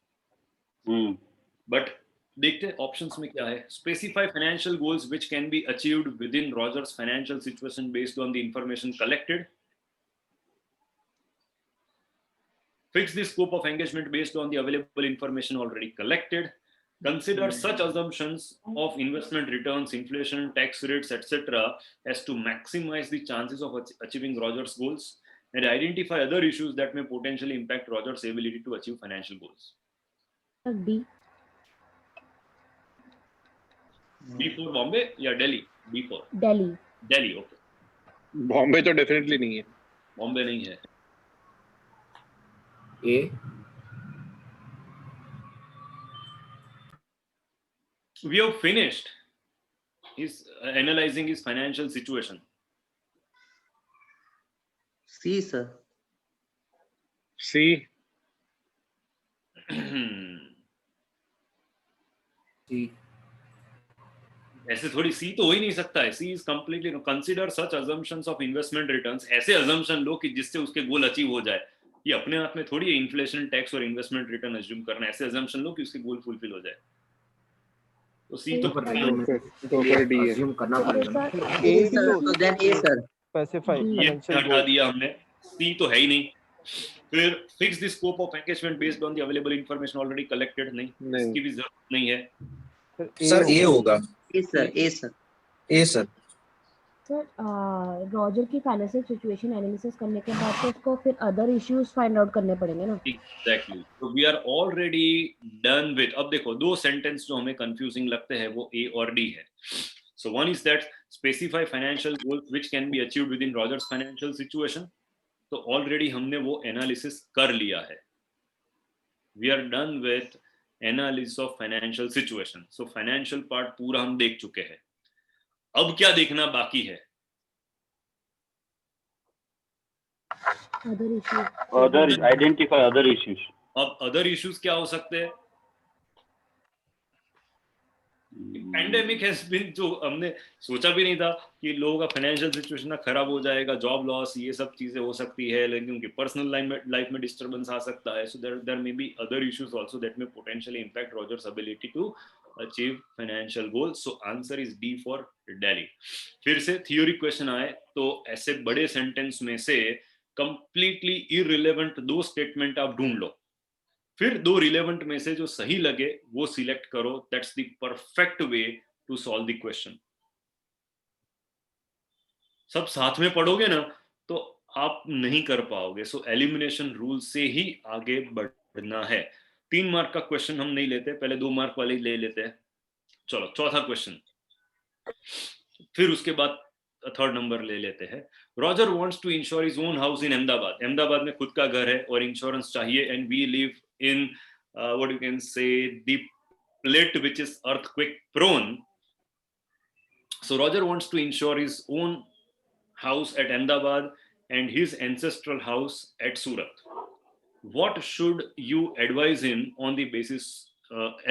Speaker 1: But देखते हैं options में क्या है. Specify financial goals which can be achieved within Roger's financial situation based on the information collected. Fix the scope of engagement based on the available information already collected. Consider such assumptions of investment returns, inflation, tax rates, etc. as to maximize the chances of achieving Roger's goals, and identify other issues that may potentially impact Roger's ability to achieve financial goals.
Speaker 9: D.
Speaker 1: B for Bombay या Delhi? B for
Speaker 9: Delhi.
Speaker 1: Delhi, okay.
Speaker 5: Bombay तो definitely नहीं है.
Speaker 1: Bombay नहीं है.
Speaker 4: A.
Speaker 1: We have finished his analyzing his financial situation.
Speaker 6: C, sir.
Speaker 5: C.
Speaker 4: C.
Speaker 1: ऐसे थोड़ी सी तो हो ही नहीं सकता है. C is completely consider such assumptions of investment returns. ऐसे अजम्पशन लो कि जिससे उसके गोल अचीव हो जाए. ये अपने आप में थोड़ी है इन्फ्लेशन, टैक्स और इन्वेस्टमेंट रिटर्न अज्यूम करना. ऐसे अजम्पशन लो कि उसके गोल फुलफिल हो जाए. तो सी तो
Speaker 4: तो
Speaker 5: पर D है.
Speaker 4: assume करना पड़ेगा.
Speaker 6: A, sir. So then A, sir.
Speaker 3: Specify
Speaker 1: ये
Speaker 3: financial
Speaker 1: हटा
Speaker 3: goals.
Speaker 1: दिया हमने. सी तो है ही नहीं. फिर fix the scope of engagement based on the available information already collected. नहीं, इसकी भी जरूरत नहीं है.
Speaker 8: सर ए होगा.
Speaker 6: A, sir. A, sir.
Speaker 8: A sir.
Speaker 9: Sir Roger की फाइनेंशियल सिचुएशन एनालिसिस करने के बाद तो उसको फिर अदर इश्यूज फाइंड आउट करने पड़ेंगे ना.
Speaker 1: एग्जैक्टली, तो we are already done with. अब देखो, दो सेंटेंस जो हमें कंफ्यूजिंग लगते हैं वो ए और डी है. So one is that specify financial goals which can be achieved within Rogers financial situation. तो ऑलरेडी हमने वो एनालिसिस कर लिया है. We are done with analysis of financial situation. So financial part पूरा हम देख चुके हैं. अब क्या देखना बाकी है?
Speaker 9: Other issues.
Speaker 2: Other identify other issues.
Speaker 1: अब अदर इश्यूज क्या हो सकते हैं? पैंडेमिक हैज बीन, जो हमने सोचा भी नहीं था कि लोगों का फाइनेंशियल सिचुएशन खराब हो जाएगा, जॉब लॉस, ये सब चीजें हो सकती है, लेकिन उनकी पर्सनल लाइफ में डिस्टर्बेंस आ सकता है. So there may be other issues also that may potentially impact Roger's ability to achieve financial goals. So answer is D for Delhi. फिर से थ्योरी क्वेश्चन आए तो ऐसे बड़े सेंटेंस में से कंप्लीटली इररिलेवेंट दो स्टेटमेंट आप ढूंढ लो, फिर दो रिलेवेंट में से जो सही लगे वो सिलेक्ट करो. That's the perfect way to solve the question. सब साथ में पढ़ोगे ना तो आप नहीं कर पाओगे. सो एलिमिनेशन रूल से ही आगे बढ़ना है. 3 मार्क का क्वेश्चन हम नहीं लेते, पहले 2 मार्क वाले ले लेते हैं. चलो चौथा क्वेश्चन, फिर उसके बाद थर्ड नंबर ले लेते हैं. Roger wants to insure his own house in Ahmedabad. Ahmedabad में खुद का घर है और इंश्योरेंस चाहिए. And we live in what you can say the plate which is earthquake prone. So Roger wants to insure his own house at Ahmedabad and his ancestral house at Surat. What should you advise him on the basis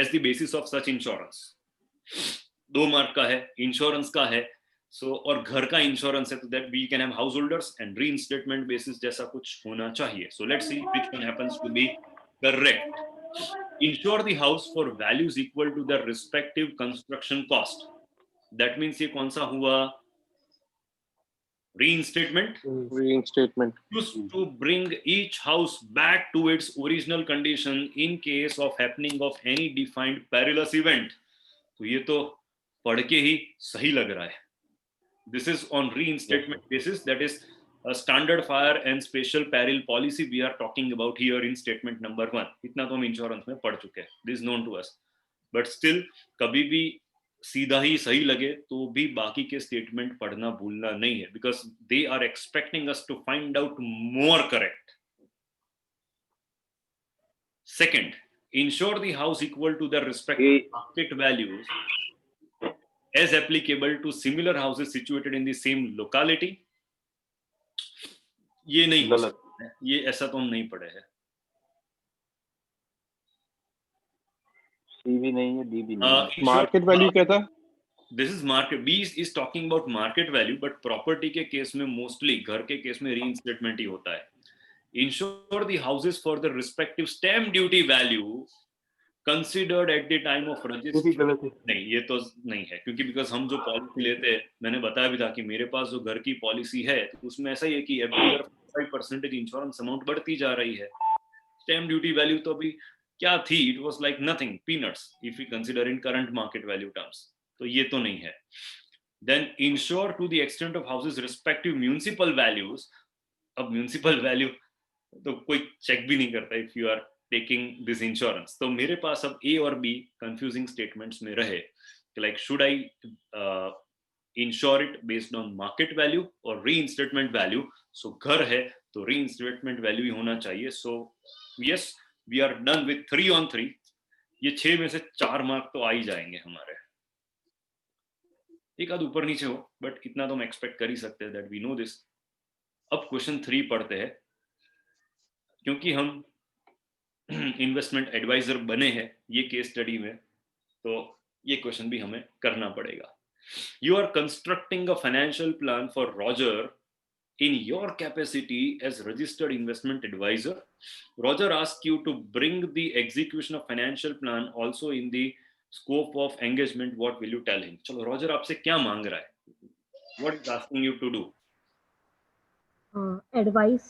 Speaker 1: as the basis of such insurance? 2 mark का है, insurance का है. सो और घर का insurance है, तो that we can have house holders and reinstatement basis जैसा कुछ होना चाहिए. So let's see which one happens to be correct. Insure the house for values equal to the respective construction cost. That means ये कौन सा हुआ? Reinstatement.
Speaker 5: Reinstatement.
Speaker 1: Used to bring each house back to its original condition in case of happening of any defined perilous event. तो ये तो पढ़ के ही सही लग रहा है. This is on reinstatement basis. That is a standard fire and special peril policy we are talking about here in statement number 1. इतना तो हम इंश्योरेंस में पढ़ चुके हैं. This is known to us. But still कभी भी सीधा ही सही लगे तो भी बाकी के स्टेटमेंट पढ़ना भूलना नहीं है, because they are expecting us to find out more correct. Second, insure the house equal to the respective market values as applicable to similar houses situated in the same locality. ये नहीं हो सकता है, ये ऐसा तो हम नहीं पढ़े हैं.
Speaker 2: सी भी नहीं है, डी भी नहीं है.
Speaker 5: मार्केट वैल्यू क्या था?
Speaker 1: This is market. B is talking about market value, but property के केस में मोस्टली, घर के केस में रीइंस्टेटमेंट ही होता है. Insure the houses for the respective stamp duty value considered at the time of registration. नहीं, ये तो नहीं है, क्योंकि बिकॉज हम जो पॉलिसी लेते हैं, मैंने बताया भी था कि मेरे पास जो घर की पॉलिसी है तो उसमें ऐसा ही है कि एवरी ईयर 5% इंश्योरेंस अमाउंट बढ़ती जा रही है. स्टैम्प ड्यूटी वैल्यू तो अभी क्या थी? It was like nothing, peanuts if you consider in current market value terms. तो ये तो नहीं है. Then insure to the extent of houses respective municipal values. अब म्युनिसिपल वैल्यू तो कोई चेक भी नहीं करता if you are taking this insurance. तो मेरे पास अब ए और बी कंफ्यूजिंग स्टेटमेंट्स में रहे, like should I ensure it based on market value और रीइंस्टेटमेंट वैल्यू. सो घर है तो रीइंस्टेटमेंट वैल्यू ही होना चाहिए. So yes, we are done with 3 on 3. ये 6 में से 4 मार्क तो आ ही जाएंगे हमारे. एक आध ऊपर नीचे हो, बट इतना तो हम एक्सपेक्ट कर ही सकते हैं, दैट वी नो दिस. अब क्वेश्चन 3 पढ़ते हैं. क्योंकि हम इन्वेस्टमेंट एडवाइजर बने हैं ये केस स्टडी में, तो ये क्वेश्चन भी हमें करना पड़ेगा. You are constructing a financial plan for Roger in your capacity as registered investment advisor. Roger asks you to bring the execution of financial plan also in the scope of engagement. What will you tell him? चलो, Roger आपसे क्या मांग रहा है? What is asking you to do?
Speaker 9: Advice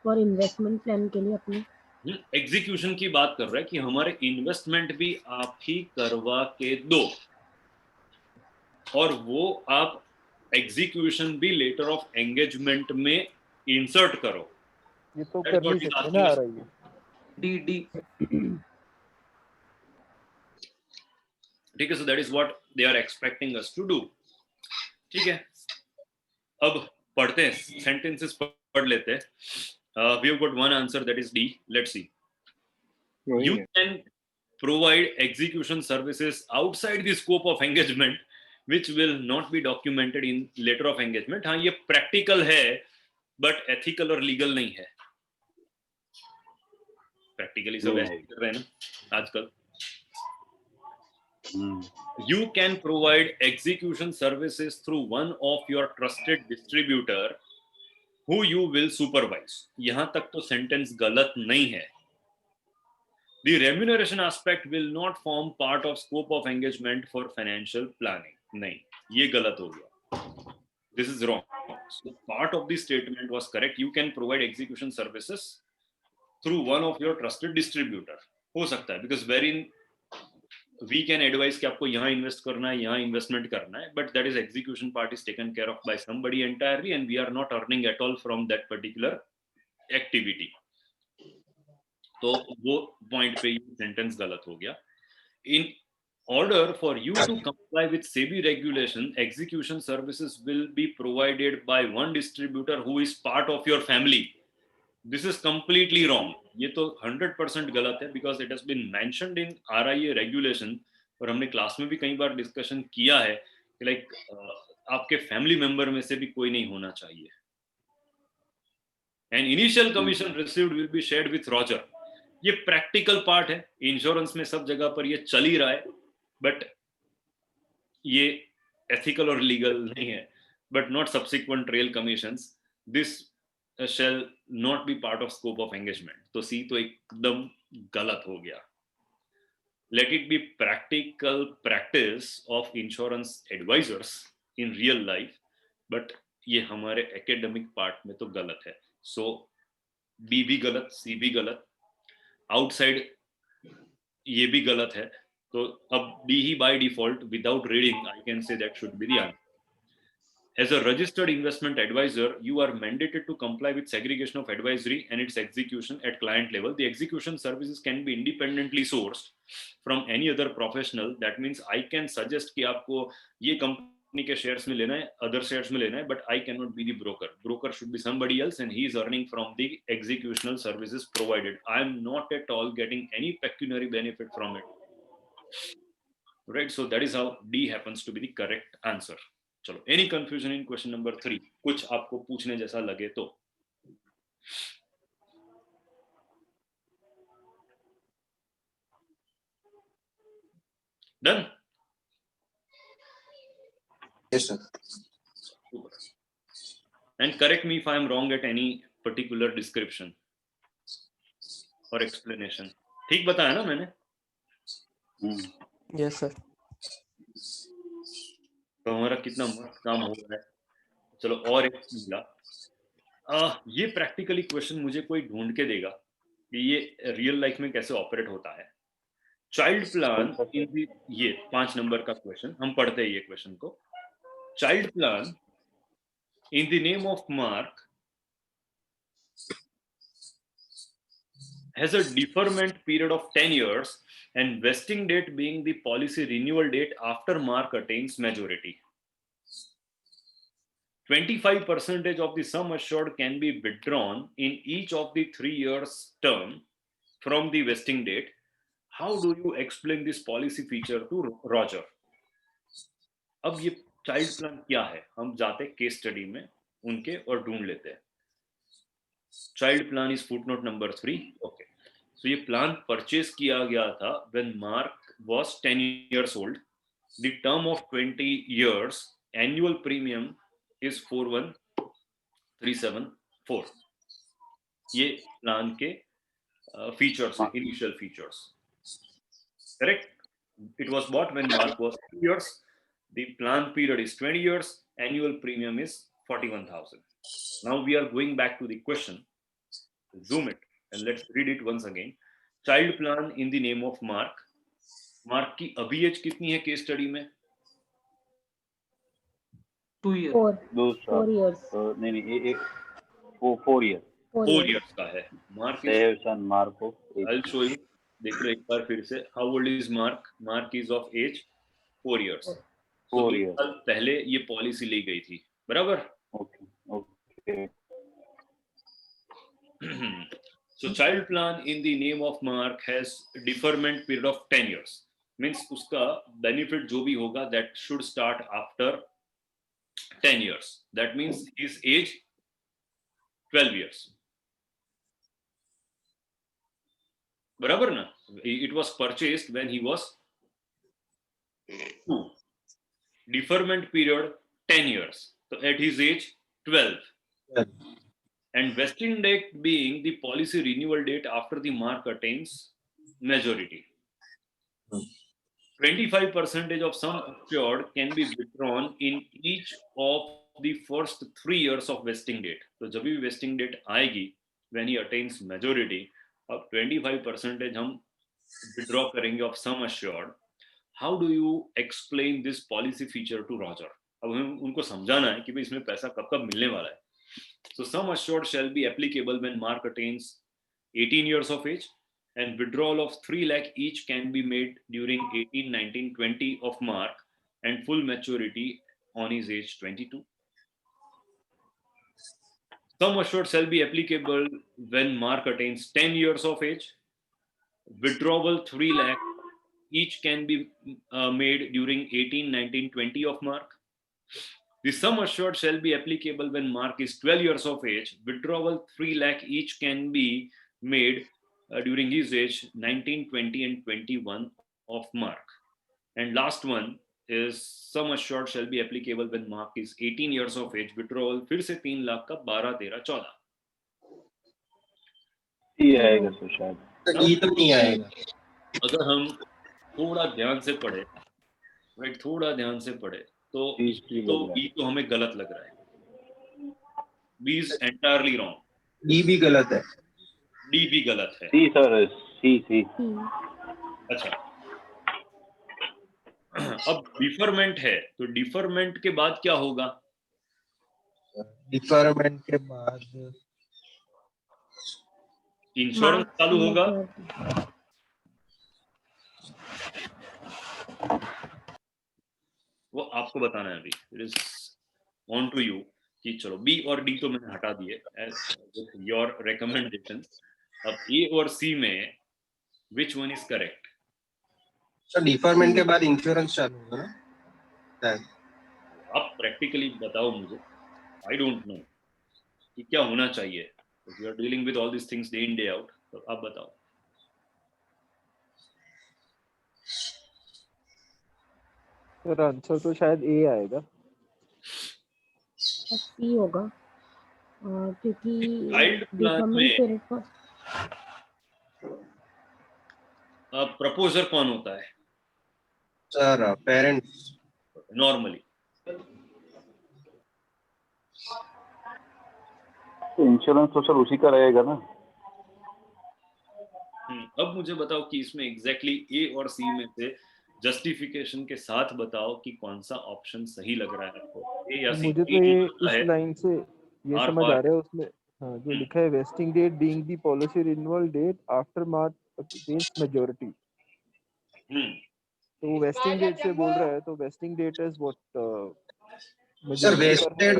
Speaker 9: for investment plan के लिए अपने
Speaker 1: execution की बात कर रहा है कि हमारे इन्वेस्टमेंट भी आप ही करवा के दो, और वो आप एग्जीक्यूशन भी लेटर ऑफ एंगेजमेंट में इंसर्ट करो.
Speaker 8: ये तो
Speaker 1: That's
Speaker 8: कर
Speaker 1: what
Speaker 8: नहीं
Speaker 1: he's
Speaker 8: सकते
Speaker 1: asking
Speaker 8: ना
Speaker 1: us.
Speaker 8: RI ये
Speaker 6: डी
Speaker 1: ठीक है, so that is what they are expecting us to do. ठीक है, अब पढ़ते हैं, sentences पढ़ लेते हैं. We have got one answer, that is D. Let's see.
Speaker 5: वही
Speaker 1: You
Speaker 5: है.
Speaker 1: can provide execution services outside the scope of engagement which will not be documented in letter of engagement. हाँ, ये practical है but ethical और legal नहीं है. Practically सब ऐसे कर रहे हैं ना आजकल. You can provide execution services through one of your trusted distributor who you will supervise. यहाँ तक तो sentence गलत नहीं है. The remuneration aspect will not form part of scope of engagement for financial planning. नहीं, ये गलत हो गया. This is wrong. So part of the statement was correct. You can provide execution services through one of your trusted distributor. हो सकता है, because wherein we can advise कि आपको यहाँ invest करना है, यहाँ investment करना है, but that is execution part is taken care of by somebody entirely and we are not earning at all from that particular activity. तो वो point पे ये sentence गलत हो गया. In order for you to comply with SEBI regulation, execution services will be provided by one distributor who is part of your family. This is completely wrong. ये तो 100% गलत है because it has been mentioned in RIA regulation और हमने class में भी कई बार discussion किया है कि like आपके फैमिली मेंबर में से भी कोई नहीं होना चाहिए. And initial commission received will be shared with Roger. ये प्रैक्टिकल पार्ट है, इंश्योरेंस में सब जगह पर ये चल ही रहा है, बट ये एथिकल और लीगल नहीं है. But not subsequent trail commissions. This shall not be part of scope of engagement. तो सी तो एकदम गलत हो गया. Let it be practical practice of insurance advisors in real life, but ये हमारे academic part में तो गलत है. So B भी गलत, C भी गलत, outside ये भी गलत है. तो अब D he by default without reading I can say that should be the answer. As a registered investment advisor, you are mandated to comply with segregation of advisory and its execution at client level. The execution services can be independently sourced from any other professional. That means I can suggest कि आपको ये company के shares में लेना है, other shares में लेना है, but I cannot be the broker. Broker should be somebody else and he is earning from the executional services provided. I am not at all getting any pecuniary benefit from it. Right, so that is how D happens to be the correct answer. चलो, any confusion in question number 3? कुछ आपको पूछने जैसा लगे तो. Done?
Speaker 10: Yes, sir.
Speaker 1: Super. And correct me if I am wrong at any particular description or explanation. ठीक बताया ना मैंने?
Speaker 7: Yes, sir.
Speaker 1: तो हमारा कितना मस्त काम हो रहा है. चलो और एक मिला. ये प्रैक्टिकली क्वेश्चन मुझे कोई ढूंढ के देगा कि ये रियल लाइफ में कैसे ऑपरेट होता है. चाइल्ड प्लान इन दी, ये 5 नंबर का क्वेश्चन हम पढ़ते हैं ये क्वेश्चन को. Child plan in the name of mark has a deferment period of 10 years and vesting date being the policy renewal date after Mark attains majority. 25% of the sum assured can be withdrawn in each of the 3 years term from the vesting date. How do you explain this policy feature to Roger? अब ये child plan क्या है, हम जाते case study में उनके और ढूंढ लेते हैं. Child plan is footnote number 3. Okay, so ये प्लान परचेज किया गया था when Mark was 10 years old. The term of 20 years, annual premium is 41374. ये प्लान के features, initial features. Correct. It was bought when Mark was 2 years. The plan period is 20 years. Annual premium is 41,000. Now we are going back to the question. Zoom it and let's read it once again. Child plan in the name of Mark. Mark की अभी as कितनी है case study में?
Speaker 8: 2 year.
Speaker 9: 4 years.
Speaker 2: नहीं नहीं 4 years
Speaker 9: 4
Speaker 1: 4
Speaker 9: years.
Speaker 1: years का है. Mark
Speaker 2: they
Speaker 1: is,
Speaker 2: have son Marco
Speaker 1: I'll show you. देख लो एक बार फिर से. How old is Mark? Mark is of age 4 years. So
Speaker 2: 4
Speaker 1: 2
Speaker 2: years
Speaker 1: साल पहले ये पॉलिसी ली गई थी, बराबर?
Speaker 2: okay
Speaker 1: So child plan in the name of Mark has deferment period of 10 years. Means उसका benefit जो भी होगा that should start after 10 years. That means his age 12 years. बराबर ना? It was purchased when he was 2. Deferment period 10 years. So at his age 12. And vesting date being the policy renewal date after the mark attains majority. 25% of sum assured can be withdrawn in each of the first 3 years of vesting date. तो जब भी vesting date आएगी when he attains majority, अब 25% हम withdraw करेंगे of sum assured. How do you explain this policy feature to Roger? अब हमें उनको समझाना है कि भाई इसमें पैसा कब कब मिलने वाला है. So sum assured shall be applicable when Mark attains 18 years of age, and withdrawal of 3 lakh each can be made during 18, 19, 20 of Mark, and full maturity on his age 22. Sum assured shall be applicable when Mark attains 10 years of age. Withdrawal 3 lakh each can be made during 18, 19, 20 of Mark. The sum assured shall be applicable when Mark is 12 years of age. Withdrawal 3 lakh each can be made during his age 19, 20 and 21 of Mark. And last one is sum assured shall be applicable when Mark is 18 years of age. Withdrawal फिर से 3 लाख का 12, 13, 14.
Speaker 2: ये आएगा तो शायद
Speaker 6: ये तो नहीं आएगा.
Speaker 1: अगर हम थोड़ा ध्यान से पढ़े, राइट, थोड़ा ध्यान से पढ़े तो बी तो हमें गलत लग रहा है. B is entirely wrong.
Speaker 6: D भी गलत है.
Speaker 1: डी भी गलत है.
Speaker 2: सी सर सी
Speaker 1: अच्छा, अब डिफरमेंट है तो डिफरमेंट के बाद क्या होगा?
Speaker 6: डिफरमेंट के बाद
Speaker 1: इंश्योरेंस चालू होगा. वो आपको बताना है अभी. It is on to you कि चलो बी और डी तो मैंने हटा दिए विथ योर रिकमेंडेशन. अब ए और सी में which one is correct?
Speaker 6: Sir deferment के बाद इंश्योरेंस चालू होगा ना.
Speaker 1: आप प्रैक्टिकली बताओ मुझे. आई डोंट नो कि क्या होना चाहिए. You are dealing with all this things day in day out. तो आप बताओ.
Speaker 3: सर आंसर तो शायद ए आएगा.
Speaker 9: सी होगा क्योंकि
Speaker 1: चाइल्ड प्लान में
Speaker 9: पीरियड पर
Speaker 1: प्रपोजर कौन होता है?
Speaker 6: Sir parents
Speaker 1: normally.
Speaker 2: तो इंश्योरेंस तो सर उसी का रहेगा ना.
Speaker 1: अब मुझे बताओ कि इसमें एग्जैक्टली ए और सी में से जस्टिफिकेशन के साथ बताओ कि कौन सा ऑप्शन सही लग रहा है आपको, ए या सी.
Speaker 3: मुझे तो ये इस लाइन से ये समझ आ रहा है उसमें. हाँ, जो लिखा है vesting date being the policy renewal date after mark against majority. तो वेस्टिंग डेट से बोल रहा है. तो vesting date is what
Speaker 6: sir vested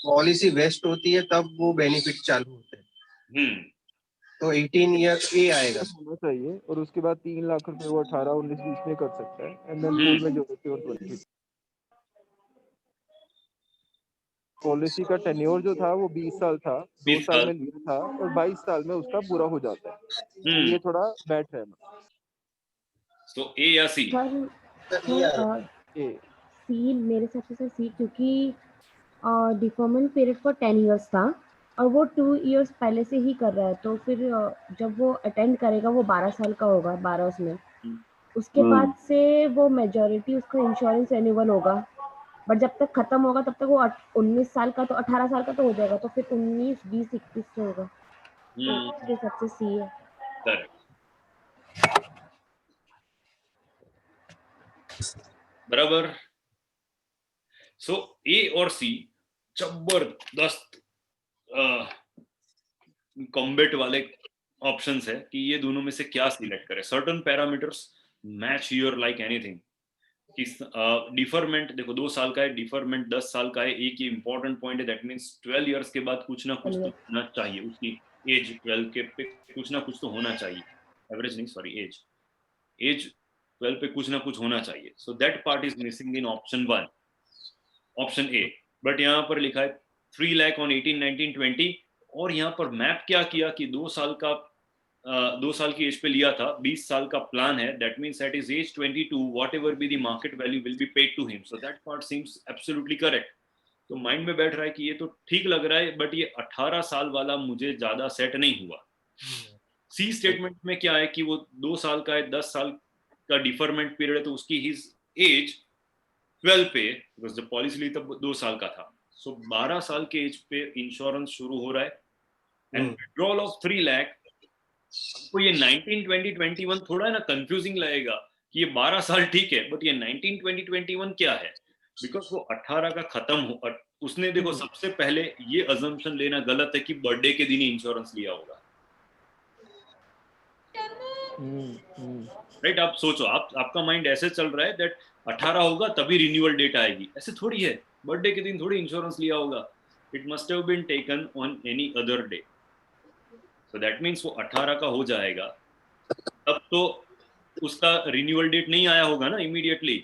Speaker 6: policy vest होती है तब वो बेनिफिट चालू होते हैं. तो 18 ईयर ए आएगा
Speaker 3: होना चाहिए. और उसके बाद 3 लाख रुपए वो 18, 19, 20 में कर सकता है. एंड देन फुल मेजॉरिटी और 20. पॉलिसी का टेन्योर जो था वो 20 साल था. 2 साल में लिया था और 22 साल में उसका पूरा हो जाता है. तो ये थोड़ा बैठ है.
Speaker 1: तो ए या सी?
Speaker 9: ए. सी मेरे हिसाब से सर सी, क्योंकि डिफर्मेंट पीरियड फॉर 10 इयर्स था और वो 2 इयर्स पहले से ही कर रहा है. तो फिर जब वो अटेंड करेगा वो 12 साल का होगा. 12 उसमें उसके बाद से वो मेजॉरिटी उसका इंश्योरेंस रिन्यूअल होगा. बट जब तक खत्म होगा तब तक वो 19 साल का तो 18 साल का तो हो जाएगा. तो फिर 19, 20, 21 से होगा. तो सबसे सी है.
Speaker 1: बराबर. सो ए और सी जबरदस्त कॉम्बेट वाले ऑप्शंस है कि ये दोनों में से क्या सिलेक्ट करें. Certain parameters match your like anything. कि डिफरमेंट देखो 2 साल का है, डिफरमेंट 10 साल का है. एक ये इंपॉर्टेंट पॉइंट है, दैट मीन्स 12 इयर्स के बाद कुछ ना कुछ तो होना चाहिए. उसकी एज 12 के पे कुछ ना कुछ तो होना चाहिए. एवरेज नहीं, सॉरी, एज 12 पे कुछ ना कुछ होना चाहिए. सो that part is missing in option 1, option A. But यहाँ पर लिखा है 3 लाख ऑन 18, 19, 20. और यहाँ पर मैप क्या किया कि 2 साल का 2 साल की एज पे लिया था, 20 साल का प्लान है. That means at is age 22 whatever be the market value will be paid to him. So that part seems absolutely correct. तो माइंड में बैठ रहा है कि ये तो ठीक लग रहा है, बट ये 18 साल वाला मुझे ज्यादा सेट नहीं हुआ. सी स्टेटमेंट में क्या है कि वो 2 साल का है, 10 साल का डिफरमेंट पीरियड है, तो उसकी हिज एज 12 पे, बिकॉज जब पॉलिसी ली तब 2 साल का था. सो 12 साल के एज पे इंश्योरेंस शुरू हो रहा है. And withdrawal of 3 lakh. आपको ये 19, 20, 21 थोड़ा है ना कंफ्यूजिंग लगेगा कि ये 12 साल ठीक है, बट ये 19, 20, 21 क्या है. बिकॉज वो 18 का खत्म हो. उसने देखो सबसे पहले ये अजम्पशन लेना गलत है कि बर्थडे के दिन ही इंश्योरेंस लिया होगा. राइट. आप सोचो, आपका माइंड ऐसे चल रहा है दैट 18 होगा तभी रिन्यूअल डेट आएगी. ऐसे थोड़ी है. बर्थडे के दिन थोड़ी इंश्योरेंस लिया होगा. It must have been taken on any other day. So that means वो 18 का हो जाएगा. तब तो उसका रिन्यूअल डेट नहीं आया होगा ना इमीडिएटली.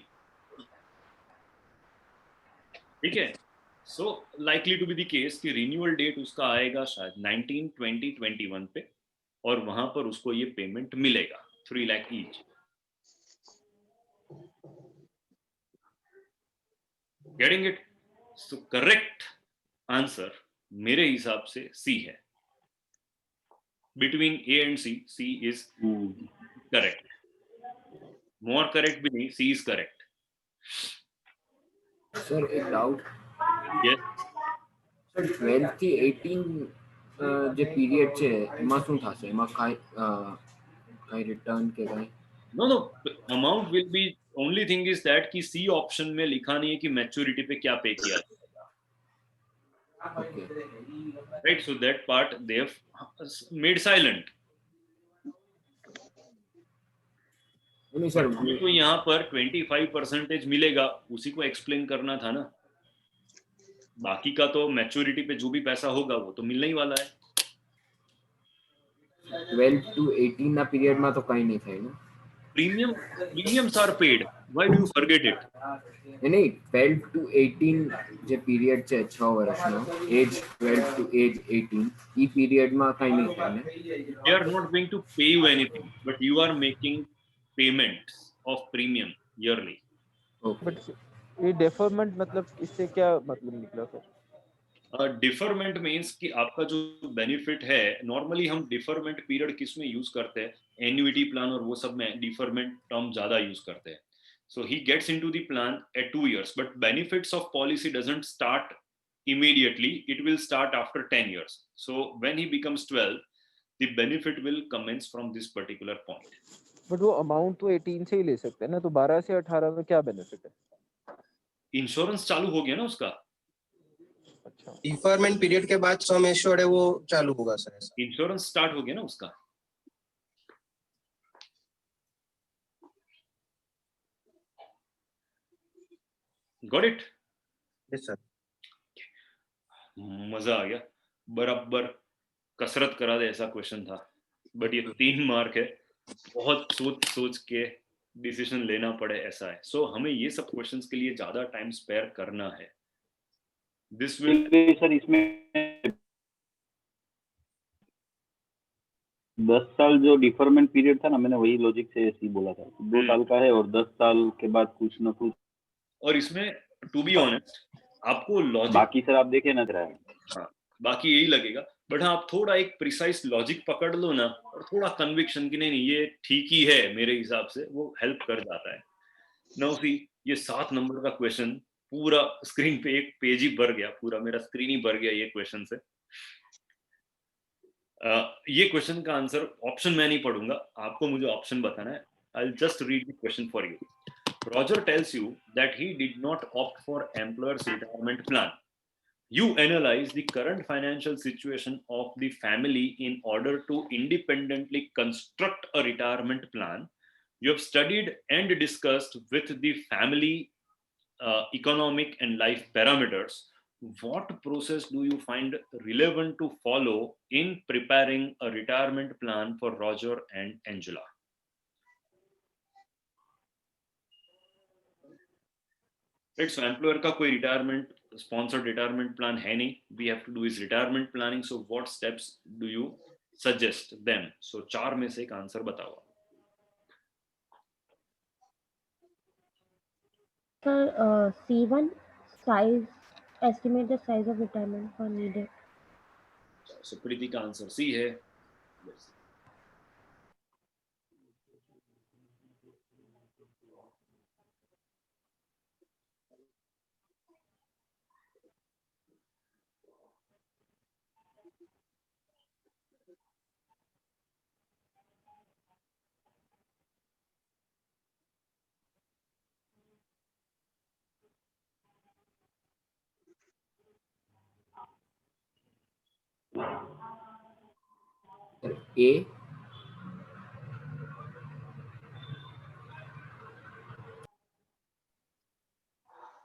Speaker 1: ठीक है. So likely to be the case कि रिन्यूअल डेट उसका आएगा शायद 19, 20, 21 पे, और वहां पर उसको ये पेमेंट मिलेगा 3 lakh each. Getting it. So correct answer मेरे हिसाब से सी है. Between A and C is correct. More correct भी नहीं, C is correct.
Speaker 4: सर एक डाउट.
Speaker 1: Yes.
Speaker 4: સર 12 થી 18 જે પીરિયડ છે એમાં શું થશે? એમાં કાઈ રિટર્ન કે કાઈ?
Speaker 1: No, amount will be, only thing is that कि C option में लिखा नहीं है कि मैच्योरिटी पे क्या पे किया जाएगा.
Speaker 4: Okay.
Speaker 1: Right. So that part they have made silent.
Speaker 4: नहीं सर,
Speaker 1: तो यहाँ पर 25% मिलेगा, उसी को एक्सप्लेन करना था ना. बाकी का तो मैच्योरिटी पे जो भी पैसा होगा वो तो मिलने ही वाला है.
Speaker 4: 12 to 18 ના પીરિયડમાં તો કાઈ નહીં થાય ને?
Speaker 1: Premiums are paid. Why do you forget it?
Speaker 4: नहीं, 12 to 18 જે પીરિયડ છે 6 વર્ષનો, એજ 12 to age 18, ઈ પીરિયડમાં કાઈ નહીં થાય ને?
Speaker 1: They are not going to pay you anything, but you are making payments of premium yearly.
Speaker 4: Okay.
Speaker 8: But ये डेफरमेंट मतलब इससे क्या मतलब निकला सर?
Speaker 1: डिफरमेंट मीन्स कि आपका जो बेनिफिट है, नॉर्मली हम डिफरमेंट पीरियड किस में यूज करते हैं, एन्युइटी प्लान और वो सब में डिफरमेंट टर्म ज्यादा यूज करते हैं. So he gets into the plan at 2 years, but benefits of policy doesn't start immediately. It will start after 10 years. So when he becomes 12, the benefit will commence from this particular point.
Speaker 8: But वो amount तो 18 से ही ले सकते हैं ना, तो 12 से 18 में क्या बेनिफिट है?
Speaker 1: इंश्योरेंस चालू हो गया ना उसका.
Speaker 8: अच्छा,
Speaker 6: डिफरमेंट पीरियड के बाद सम एश्योर्ड है वो चालू होगा सर.
Speaker 1: इंश्योरेंस स्टार्ट हो गया ना उसका. Got it.
Speaker 6: Yes sir.
Speaker 1: मजा आ गया. बराबर कसरत करा दे ऐसा क्वेश्चन था, बट ये 3 मार्क है. बहुत सोच के डिसीजन लेना पड़े ऐसा है. सो हमें ये सब क्वेश्चंस के लिए ज्यादा टाइम स्पेयर करना है. दिस विल
Speaker 2: सर इसमें 10 साल जो डिफरमेंट पीरियड था ना, मैंने वही लॉजिक से ऐसे ही बोला था. 2 साल का है और 10 साल के बाद कुछ ना कुछ.
Speaker 1: और इसमें टू बी ऑनेस्ट आपको लॉजिक,
Speaker 2: बाकी सर आप देखे ना रहा है.
Speaker 1: हाँ, बाकी यही लगेगा. बट हाँ, आप थोड़ा एक प्रिसाइज लॉजिक पकड़ लो ना, और थोड़ा कन्विक्शन कि नहीं ये ठीक ही है मेरे हिसाब से, वो हेल्प कर जाता है. नाउ सी, ये 7 नंबर का क्वेश्चन पूरा स्क्रीन पे एक पेज ही भर गया, पूरा मेरा स्क्रीन ही भर गया ये क्वेश्चन से. ये क्वेश्चन का आंसर ऑप्शन मैं नहीं पढ़ूंगा, आपको मुझे ऑप्शन बताना है. I will just read the question for you. Roger tells you that he did not opt for employer's retirement plan. You analyze the current financial situation of the family in order to independently construct a retirement plan. You have studied and discussed with the family economic and life parameters. What process do you find relevant to follow in preparing a retirement plan for Roger and Angela? Right, so employer का कोई retirement sponsored retirement plan है नहीं. We have to do is retirement planning. So what steps do you suggest them? So 4 में से एक answer बताओ.
Speaker 9: Sir, C1 size, estimate the size of retirement fund needed.
Speaker 1: So प्रीति का answer C है.
Speaker 4: A.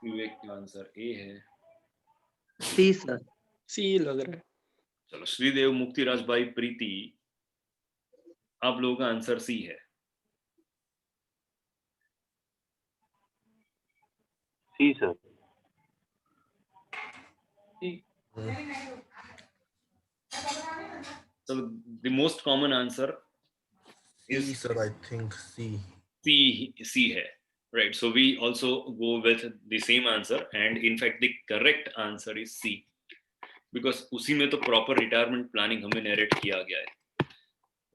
Speaker 1: विवेक का answer A है.
Speaker 7: सी sir. सी लग रहा है.
Speaker 1: चलो श्रीदेव, मुक्तिराज भाई, प्रीति, आप लोगों का आंसर सी है.
Speaker 2: सी sir.
Speaker 1: So the most common answer is
Speaker 10: C, sir. I think C.
Speaker 1: C है. Right. So we also go with the same answer, and in fact the correct answer is C, because उसी में तो proper retirement planning हमें narrate किया गया है.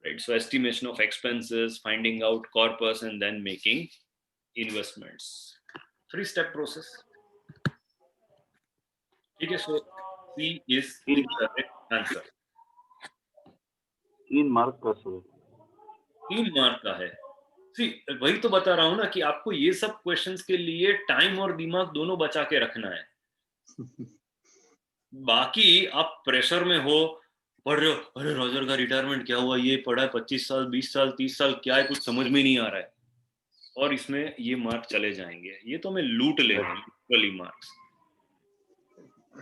Speaker 1: Right. So estimation of expenses, finding out corpus, and then making investments. 3-step process. ठीक है. So C is the correct answer.
Speaker 2: 3 mark का सर.
Speaker 1: 3 मार्क का है. See, वही तो बता रहा हूँ ना कि आपको ये सब क्वेश्चंस के लिए टाइम और दिमाग दोनों बचा के रखना है. बाकी आप प्रेशर में हो, पढ़ रहे हो, अरे रॉजर का रिटायरमेंट क्या हुआ, ये पढ़ा है 25 साल 20 साल 30 साल, क्या है, कुछ समझ में नहीं आ रहा है, और इसमें ये मार्क चले जाएंगे. ये तो मैं लूट ले रहा हूँ मार्क्स.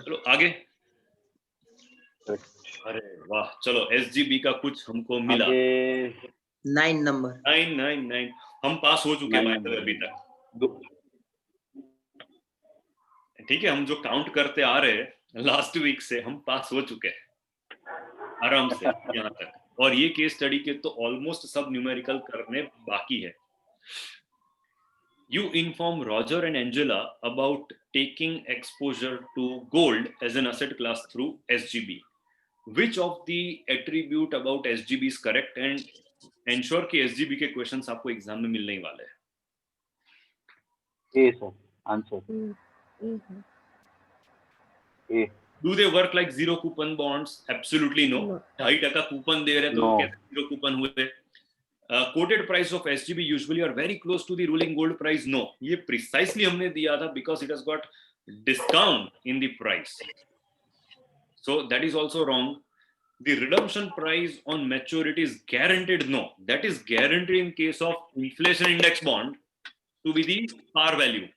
Speaker 1: चलो आगे. अरे वाह, चलो SGB का कुछ हमको मिला.
Speaker 11: 9 नंबर.
Speaker 1: 9 हम पास हो चुके हैं अभी तक. ठीक है, हम जो काउंट करते आ रहे हैं लास्ट वीक से, हम पास हो चुके हैं आराम से यहाँ तक. और ये केस स्टडी के तो ऑलमोस्ट सब न्यूमेरिकल करने बाकी है. You inform Roger and Angela about taking exposure to gold as an asset class through SGB. Which of the attribute about SGB is correct, and ensure कि SGB के questions आपको exam में मिलने ही वाले हैं.
Speaker 2: A sir. Answer A.
Speaker 1: Do they work like zero coupon bonds? Absolutely no. 2.5% coupon दे रहे तो कैसे zero coupon हुए? Quoted price of SGB usually are very close to the ruling gold price. No, ये precisely हमने दिया था because it has got discount in the price. So that is also wrong. The redemption price on maturity is guaranteed. No, that is guaranteed in case of inflation index bond to be the par value.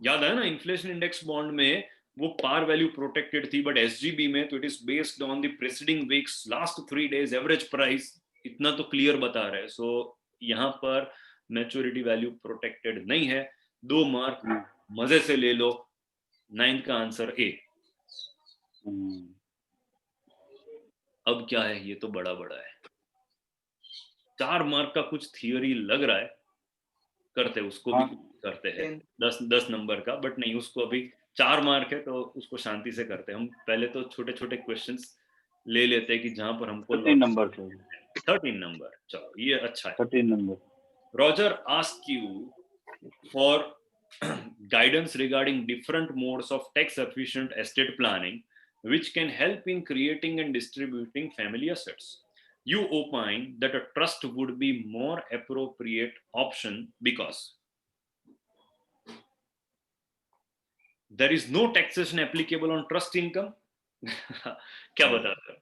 Speaker 1: याद है ना, inflation index bond में वो par value protected थी, but SGB में तो it is based on the preceding week's last 3 days average price. इतना तो क्लियर बता रहे हैं. सो यहाँ पर maturity value protected नहीं है. 2 मार्क मजे से ले लो. 9 का आंसर A. अब क्या है, ये तो बड़ा है. 4 मार्क का कुछ थियोरी लग रहा है, करते उसको भी करते हैं 10 नंबर का, बट नहीं, उसको अभी 4 मार्क है तो उसको शांति से करते हैं. हम पहले तो छोटे छोटे क्वेश्चंस ले लेते हैं कि जहां पर हमको
Speaker 2: 13 नंबर.
Speaker 1: 13 नंबर. चलो ये अच्छा है.
Speaker 2: 13 number.
Speaker 1: Roger asked you for guidance regarding different modes of tax efficient estate planning which can help in creating and distributing family assets. you opine that a trust would be more appropriate option because there is no taxation applicable on trust income. क्या बताते हैं?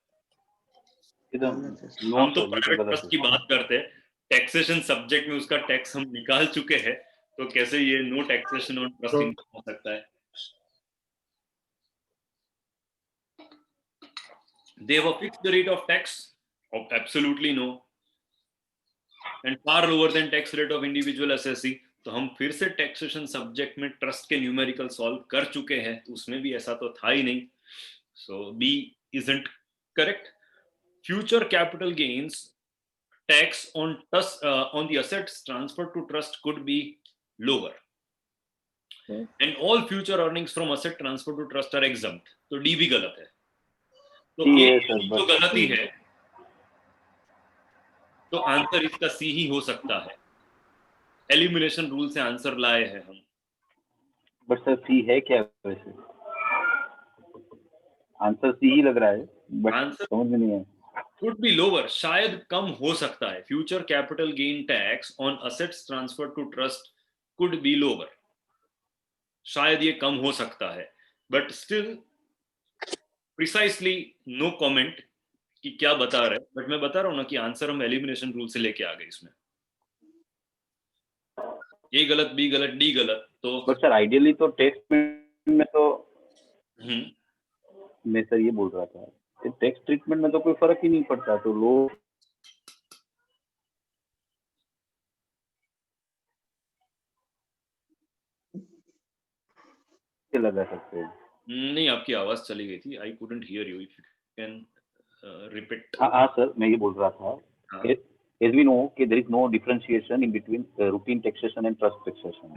Speaker 1: हम तो private trust की बात करते हैं, taxation subject में उसका टैक्स हम निकाल चुके हैं, तो कैसे ये no taxation on trust income हो सकता है? They have a fixed rate of tax? Absolutely no. And far lower than tax rate of individual assessee. तो हम फिर से टैक्सेशन सब्जेक्ट में ट्रस्ट के न्यूमेरिकल सॉल्व कर चुके हैं, तो उसमें भी ऐसा तो था ही नहीं. So B isn't correct. Future capital gains tax on the assets transferred to trust could be lower. And all future earnings from asset transfer to trust are exempt. तो D भी गलत है. तो तो गलती है, तो आंसर इसका सी ही हो सकता है. एलिमिनेशन रूल से आंसर लाए हैं हम.
Speaker 2: बट सर सी है क्या वैसे? आंसर सी ही लग रहा है, बट
Speaker 1: आंसर
Speaker 2: समझ में नहीं है.
Speaker 1: could be lower, शायद कम हो सकता है. Future capital gain tax on assets transfer to trust could be lower. शायद ये कम हो सकता है, but still precisely no comment कि क्या बता रहे. बट मैं बता रहा हूं ना कि आंसर हम एलिमिनेशन रूल से लेके आ गए इसमें. ये गलत, बी गलत, डी गलत. तो
Speaker 2: बट सर आइडियली तो टैक्स में तो मैं सर ये बोल रहा था कि टैक्स ट्रीटमेंट में तो कोई फर्क ही नहीं पड़ता, तो लोग लगा सकते हैं.
Speaker 1: नहीं, आपकी आवाज चली गई थी. I couldn't hear you. If you can repeat.
Speaker 2: हाँ सर, मैं ये बोल रहा था as we know कि there is no differentiation in between routine taxation and trust taxation.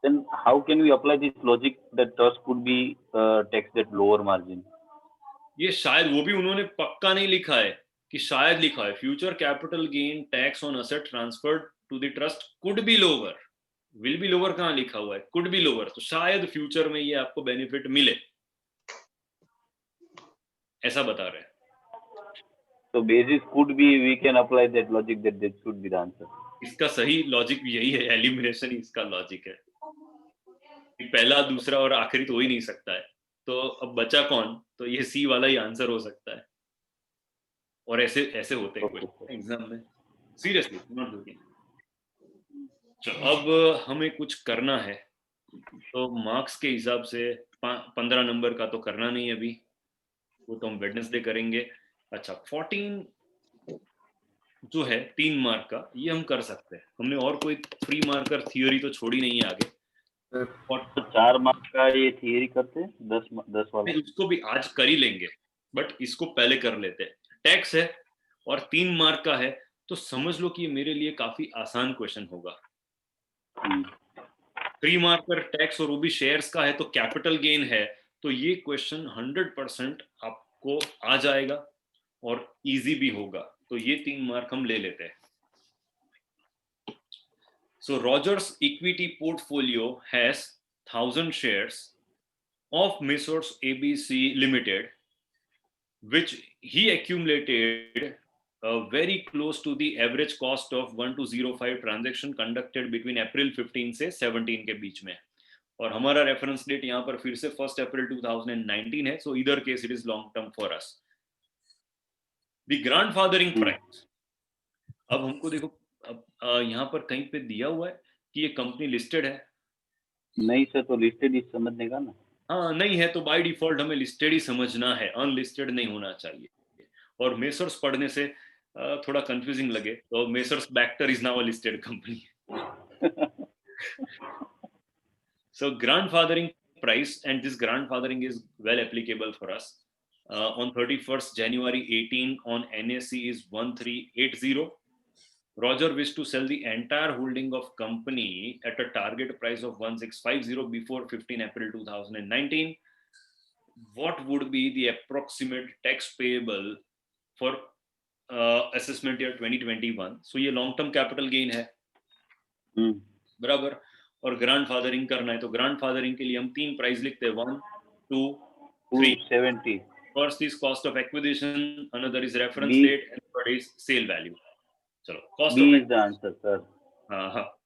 Speaker 2: Then how can we apply this logic that trust could be taxed at lower margin?
Speaker 1: ये शायद वो भी उन्होंने पक्का नहीं लिखा है कि शायद लिखा है future capital gain tax on asset transferred to the trust could be lower. Will be lower कहाँ लिखा हुआ है? Could be lower. तो शायद फ्यूचर में ये आपको बेनिफिट मिले, ऐसा बता रहे हैं.
Speaker 2: So basis could be, we can apply that logic that this should be the answer.
Speaker 1: इसका सही लॉजिक यही है. एलिमिनेशन ही इसका लॉजिक है. पहला, दूसरा और आखिरी तो हो ही नहीं सकता है. तो अब बचा कौन? तो ये सी वाला ही आंसर हो सकता है. और ऐसे ऐसे होते हैं क्वेश्चन एग्जाम में. Seriously not joking. चलो अब हमें कुछ करना है, तो मार्क्स के हिसाब से 15 नंबर का तो करना नहीं है अभी, वो तो हम वेडनेसडे करेंगे. अच्छा, 14 जो है 3 मार्क का, ये हम कर सकते हैं. हमने और कोई फ्री मार्कर थियोरी तो छोड़ी नहीं है आगे.
Speaker 2: और 4 मार्क का ये थियरी करते हैं, 10 वाला
Speaker 1: उसको भी आज कर ही लेंगे, बट इसको पहले कर लेते हैं. टैक्स है और 3 मार्क का है, तो समझ लो कि ये मेरे लिए काफी आसान क्वेश्चन होगा. 3 मार्कर टैक्स और वो भी शेयर्स का है, तो कैपिटल गेन है, तो ये क्वेश्चन 100% आपको आ जाएगा और इजी भी होगा. तो ये 3 मार्क हम ले लेते हैं. So Rogers equity portfolio has 1000 shares of Messrs ABC Limited, which he accumulated very close to the average cost of 1205 transaction conducted between April 15 से 17 के बीच में. और हमारा रेफरेंस डेट यहाँ पर फिर से 1 अप्रैल 2019 है. So either case it is long term for us. The grandfathering price. अब हमको देखो, अब यहाँ पर कहीं पे दिया हुआ है कि ये कंपनी लिस्टेड है.
Speaker 2: नहीं सर, तो लिस्टेड ही समझने का ना.
Speaker 1: हाँ, नहीं है तो बाय डिफॉल्ट हमें लिस्टेड ही समझना है, अनलिस्टेड नहीं होना चाहिए. और मेसर्स पढ़ने से थोड़ा कंफ्यूजिंग लगे तो messrs Bactor is now a listed company. So grandfathering price, and this grandfathering is well applicable for us. On 31st January 18 on NSE is 1380. Roger wished to sell the entire holding of company at a target price of 1650 before 15 April 2019. What would be the approximate tax payable for assessment year 2021? So ये long term capital gain है, बराबर. और grandfathering करना है, तो grandfathering के लिए हम 3 प्राइस लिखते हैं, 1, 2, 3.
Speaker 2: 270.
Speaker 1: First is cost of acquisition, another is reference
Speaker 2: B-
Speaker 1: rate, and third is sale value. चलो cost
Speaker 2: B
Speaker 1: of
Speaker 2: is the answer, sir.
Speaker 1: हाँ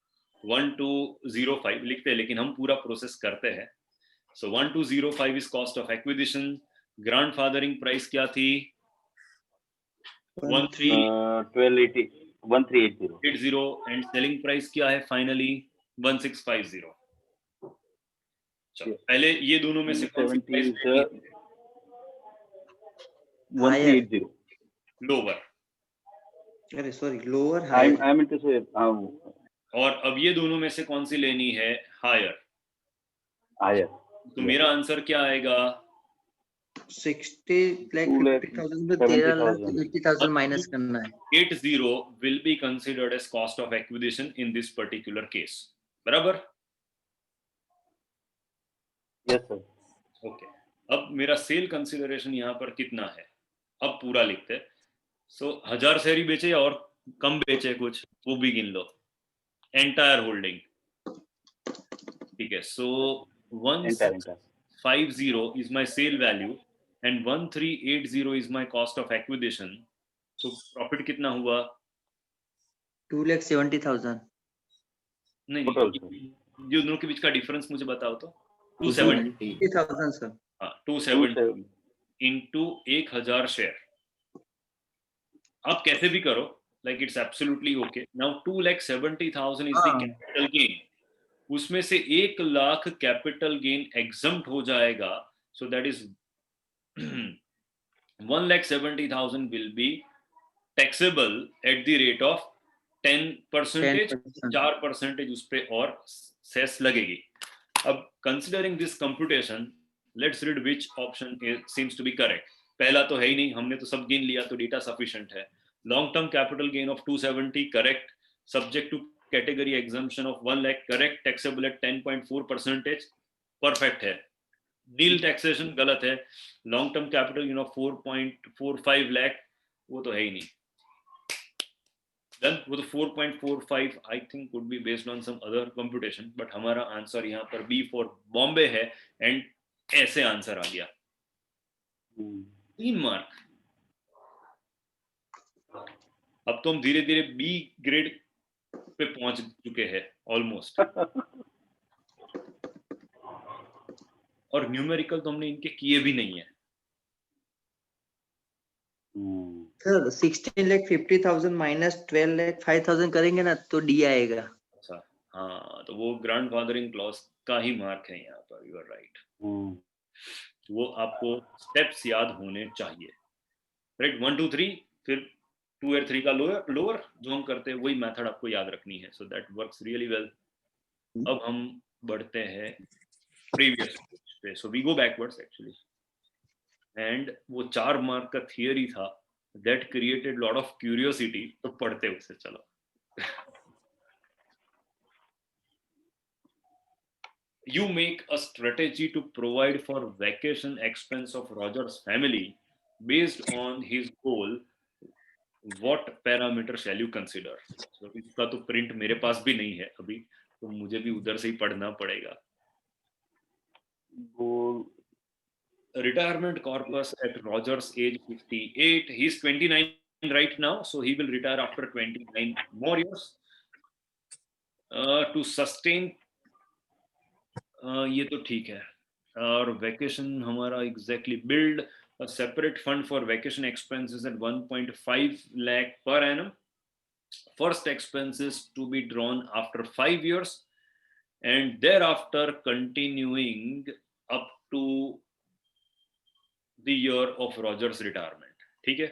Speaker 1: 1205 लिखते हैं, लेकिन हम पूरा प्रोसेस करते हैं. So 1205 is cost of acquisition. Grandfathering price क्या थी?
Speaker 2: 1380
Speaker 1: and selling price क्या है finally? 1650. चलो पहले ये दोनों में से कौन सी प्राइस लेनी है?
Speaker 2: 1380.
Speaker 1: लोअर.
Speaker 11: अरे sorry lower
Speaker 2: I
Speaker 11: higher
Speaker 2: am into say
Speaker 1: और अब ये दोनों में से कौन सी लेनी है? हायर.
Speaker 2: higher.
Speaker 1: तो मेरा आंसर क्या आएगा?
Speaker 11: 60 लाख
Speaker 2: 2 lakh
Speaker 11: 50,000 तो 13 लाख
Speaker 2: 70,000.
Speaker 11: 80,000 माइनस करना है.
Speaker 1: 80 will be considered as cost of acquisition in this particular case. बराबर?
Speaker 2: Yes, sir.
Speaker 1: ओके. अब मेरा सेल कंसिडरेशन यहाँ पर कितना है? अब पूरा लिखते हैं. सो 1000 शेयर ही बेचे या और कम बेचे कुछ, वो भी गिन लो. Entire holding. ठीक है. सो 1650 is my sale value and 1380 is my cost of acquisition. So profit कितना हुआ?
Speaker 11: 2,70,000
Speaker 1: नहीं,
Speaker 2: Total,
Speaker 1: जो दोनों के बीच का डिफरेंस मुझे बताओ तो.
Speaker 11: 270,000 सर.
Speaker 1: हाँ 270 into 1000 शेयर. आप कैसे भी करो, like it's absolutely okay. Now 2,70,000 is the capital gain. उसमें से 1 लाख कैपिटल गेन एग्जम्प्ट हो जाएगा. So that is 1,70,000 will be taxable at the rate of 10%. 4% उस पे और सेस लगेगी. अब considering this computation, let's read which option seems to be correct. पहला तो है ही नहीं, हमने तो सब गिन लिया, तो डेटा सफिशिएंट है. Long term capital gain of 270 correct. Subject to category exemption of 1 lakh correct. Taxable at 10.4%, perfect है. Nil taxation गलत है. Long term capital 4.45 lakh, वो तो है ही नहीं. Then वो तो 4.45 I think could be based on some other computation, but हमारा आंसर यहाँ पर B for Bombay है and ऐसे आंसर आ गया. 3 मार्क. अब तो हम धीरे धीरे B ग्रेड पे पहुंच चुके हैं ऑलमोस्ट. और न्यूमेरिकल तो हमने इनके किए भी नहीं है.
Speaker 11: सर 16,50,000 माइनस 12,05,000 करेंगे ना तो डी आएगा.
Speaker 1: अच्छा हाँ, तो वो ग्रैंडफादरिंग क्लॉज का ही मार्क है यहाँ पर. You are right. वो आपको स्टेप्स याद होने चाहिए. राइट 1 2 3 फिर 2 और 3 का लोअर जो हम करते हैं वही मेथड आपको याद रखनी है. So that works really well. अब हम बढ़ते हैं प्रीवियस पे. So we go backwards actually. And वो 4 मार्क का थियरी था that created lot of curiosity. तो पढ़ते उसे. चलो you make a strategy to provide for vacation expense of Roger's family based on his goal. What parameter shall you consider? So इसका तो print मेरे पास भी नहीं है अभी, तो मुझे भी उधर से ही पढ़ना पड़ेगा. Retirement corpus at Roger's age 58. He's 29 right now, so he will retire after 29 more years. To sustain ये तो ठीक है. और वैकेशन हमारा exactly build a separate fund for vacation expenses at 1.5 lakh per annum. First expenses to be drawn after 5 years and thereafter continuing up to the year of Roger's retirement. ठीक है,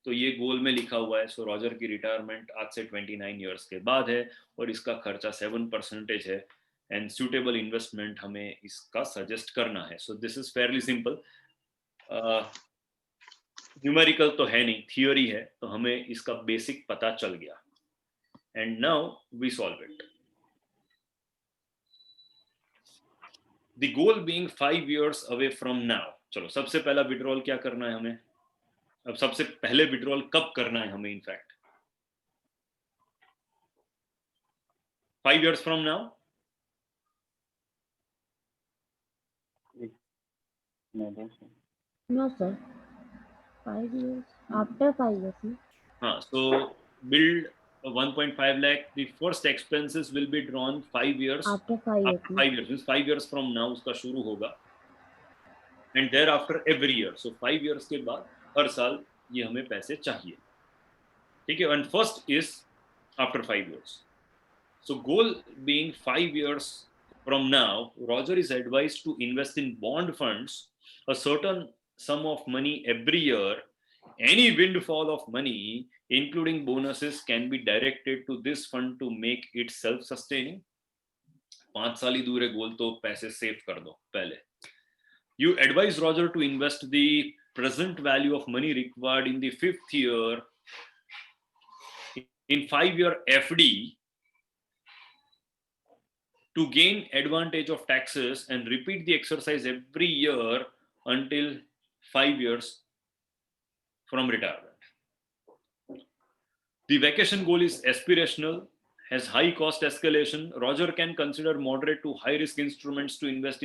Speaker 1: तो ये गोल में लिखा हुआ है. सो रॉजर की रिटायरमेंट आज से 29 इयर्स के बाद है और इसका खर्चा 7% है एंड सुटेबल इन्वेस्टमेंट हमें इसका सजेस्ट करना है. So this is fairly simple. Numerical तो है नहीं, थियोरी है, तो हमें इसका बेसिक पता चल गया. And now we solve it. The goal being 5 years away from now. चलो सबसे पहला विड्रॉल क्या करना है हमें. अब सबसे पहले विड्रॉल कब करना है हमें. In fact 5 years from now.
Speaker 9: No, sir. 5 years. After 5 years. No?
Speaker 1: हाँ, so build 1.5 lakh. The first expenses will be drawn 5 years.
Speaker 9: After 5 years.
Speaker 1: After 5 years, means 5 years from now उसका शुरू होगा. And thereafter every year. So 5 years के बाद हर साल ये हमें पैसे चाहिए. ठीक है. And first is after 5 years. So goal being 5 years from now, Roger is advised to invest in bond funds a certain sum of money every year. Any windfall of money, including bonuses, can be directed to this fund to make it self-sustaining. 5 साल ही दूर है गोल, तो पैसे save कर दो पहले. You advise Roger to invest the present value of money required in the 5th year in 5-year FD to gain advantage of taxes, and repeat the exercise every year until 5 years from retirement. The vacation goal is aspirational, has high cost escalation. Roger can consider moderate to high risk instruments to invest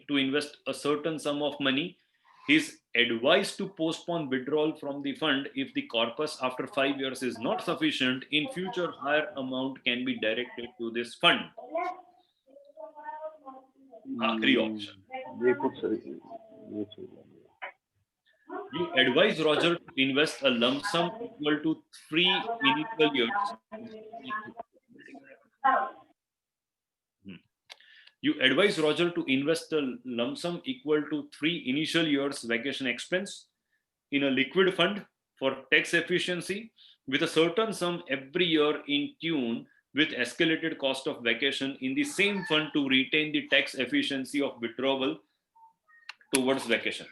Speaker 1: to invest a certain sum of money. He is advised to postpone withdrawal from the fund if the corpus after 5 years is not sufficient. In future, higher amount can be directed to this fund. आखिरी option.
Speaker 2: ये कुछ ये
Speaker 1: You advise Roger to invest a lump sum equal to 3 initial years. You advise Roger to invest a lump sum equal to 3 initial years vacation expense in a liquid fund for tax efficiency, with a certain sum every year in tune with escalated cost of vacation in the same fund to retain the tax efficiency of withdrawal towards vacation.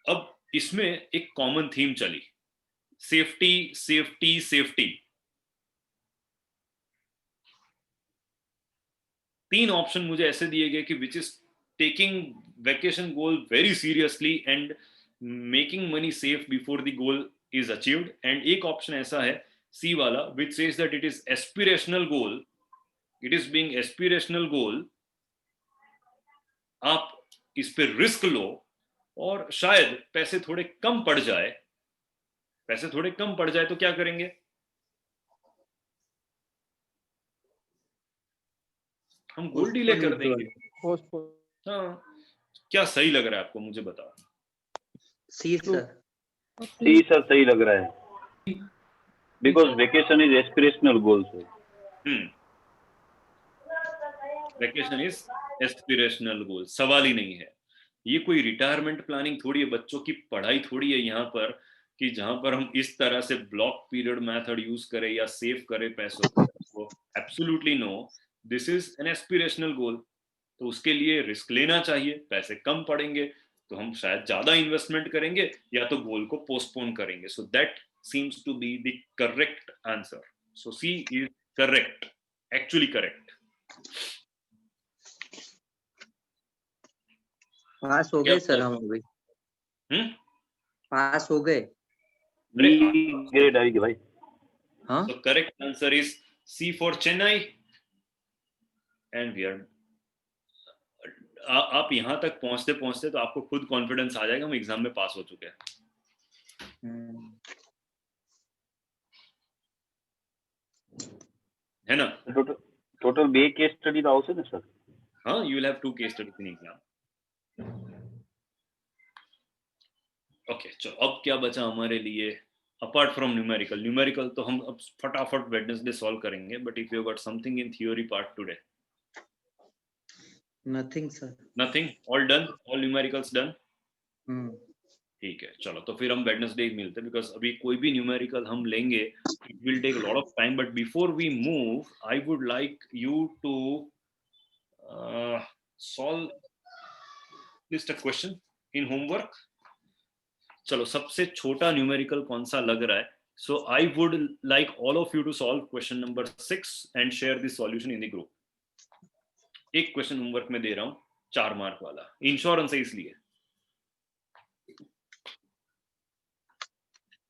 Speaker 1: अब इसमें एक common theme चली, safety safety safety. 3 option मुझे ऐसे दिए गए कि which is taking vacation goal very seriously and making money safe before the goal is achieved. And एक ऑप्शन ऐसा है सी वाला which says that it is aspirational goal. It is being aspirational goal. आप इस पे risk लो और शायद पैसे थोड़े कम पड़ जाए. पैसे थोड़े कम पड़ जाए तो क्या करेंगे? हम गोल डिले कर देंगे. हाँ, क्या सही लग रहा है आपको, मुझे बताओ.
Speaker 11: सी सर.
Speaker 2: सी सर सही लग रहा है, because vacation is aspirational goal sir.
Speaker 1: Vacation is aspirational goal, सवाल ही नहीं है. ये कोई रिटायरमेंट प्लानिंग थोड़ी है, बच्चों की पढ़ाई थोड़ी है यहाँ पर कि जहां पर हम इस तरह से ब्लॉक पीरियड मेथड यूज करें या सेव करें पैसों को. Absolutely no, this is an aspirational goal. तो उसके लिए रिस्क लेना चाहिए. पैसे कम पड़ेंगे तो हम शायद ज्यादा इन्वेस्टमेंट करेंगे या तो गोल को पोस्टपोन करेंगे. So that seems to be the correct answer. So C is correct, actually correct.
Speaker 11: Pass हो गए सर हम अभी. पास हो गए.
Speaker 2: ग्रेड आएगी भाई.
Speaker 11: हाँ.
Speaker 1: So correct answer is C for Chennai. And we are. आप यहाँ तक पहुँचते पहुँचते तो आपको खुद कॉन्फिडेंस आ जाएगा हम एग्जाम में पास हो चुके हैं. है ना?
Speaker 2: टोटल 2 केस स्टडी तो આવશે ને સર?
Speaker 1: हाँ, you will have 2 case studies in exam. Okay, चलो अब क्या बचा हमारे लिए अपार्ट फ्रॉम न्यूमेरिकल. न्यूमेरिकल तो हम अब फटाफट वेडनेसडे सॉल्व करेंगे. But if you got something in theory part today.
Speaker 11: Nothing sir.
Speaker 1: Nothing. All done, all numericals done. ठीक है, चलो तो फिर हम वेडनेसडे मिलते हैं, बिकॉज अभी कोई भी न्यूमेरिकल हम लेंगे it will take lot of time. But before we move I would like you to solve this question in homework. चलो, सबसे छोटा न्यूमेरिकल कौन सा लग रहा है? So I would like all of you to solve question number 6 and share this solution in the group. एक question homework में दे रहा हूं 4 मार्क वाला. इंश्योरेंस है इसलिए.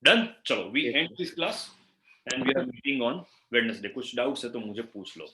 Speaker 1: डन. चलो, we end this class and we are meeting on Wednesday. कुछ डाउट्स है तो मुझे पूछ लो.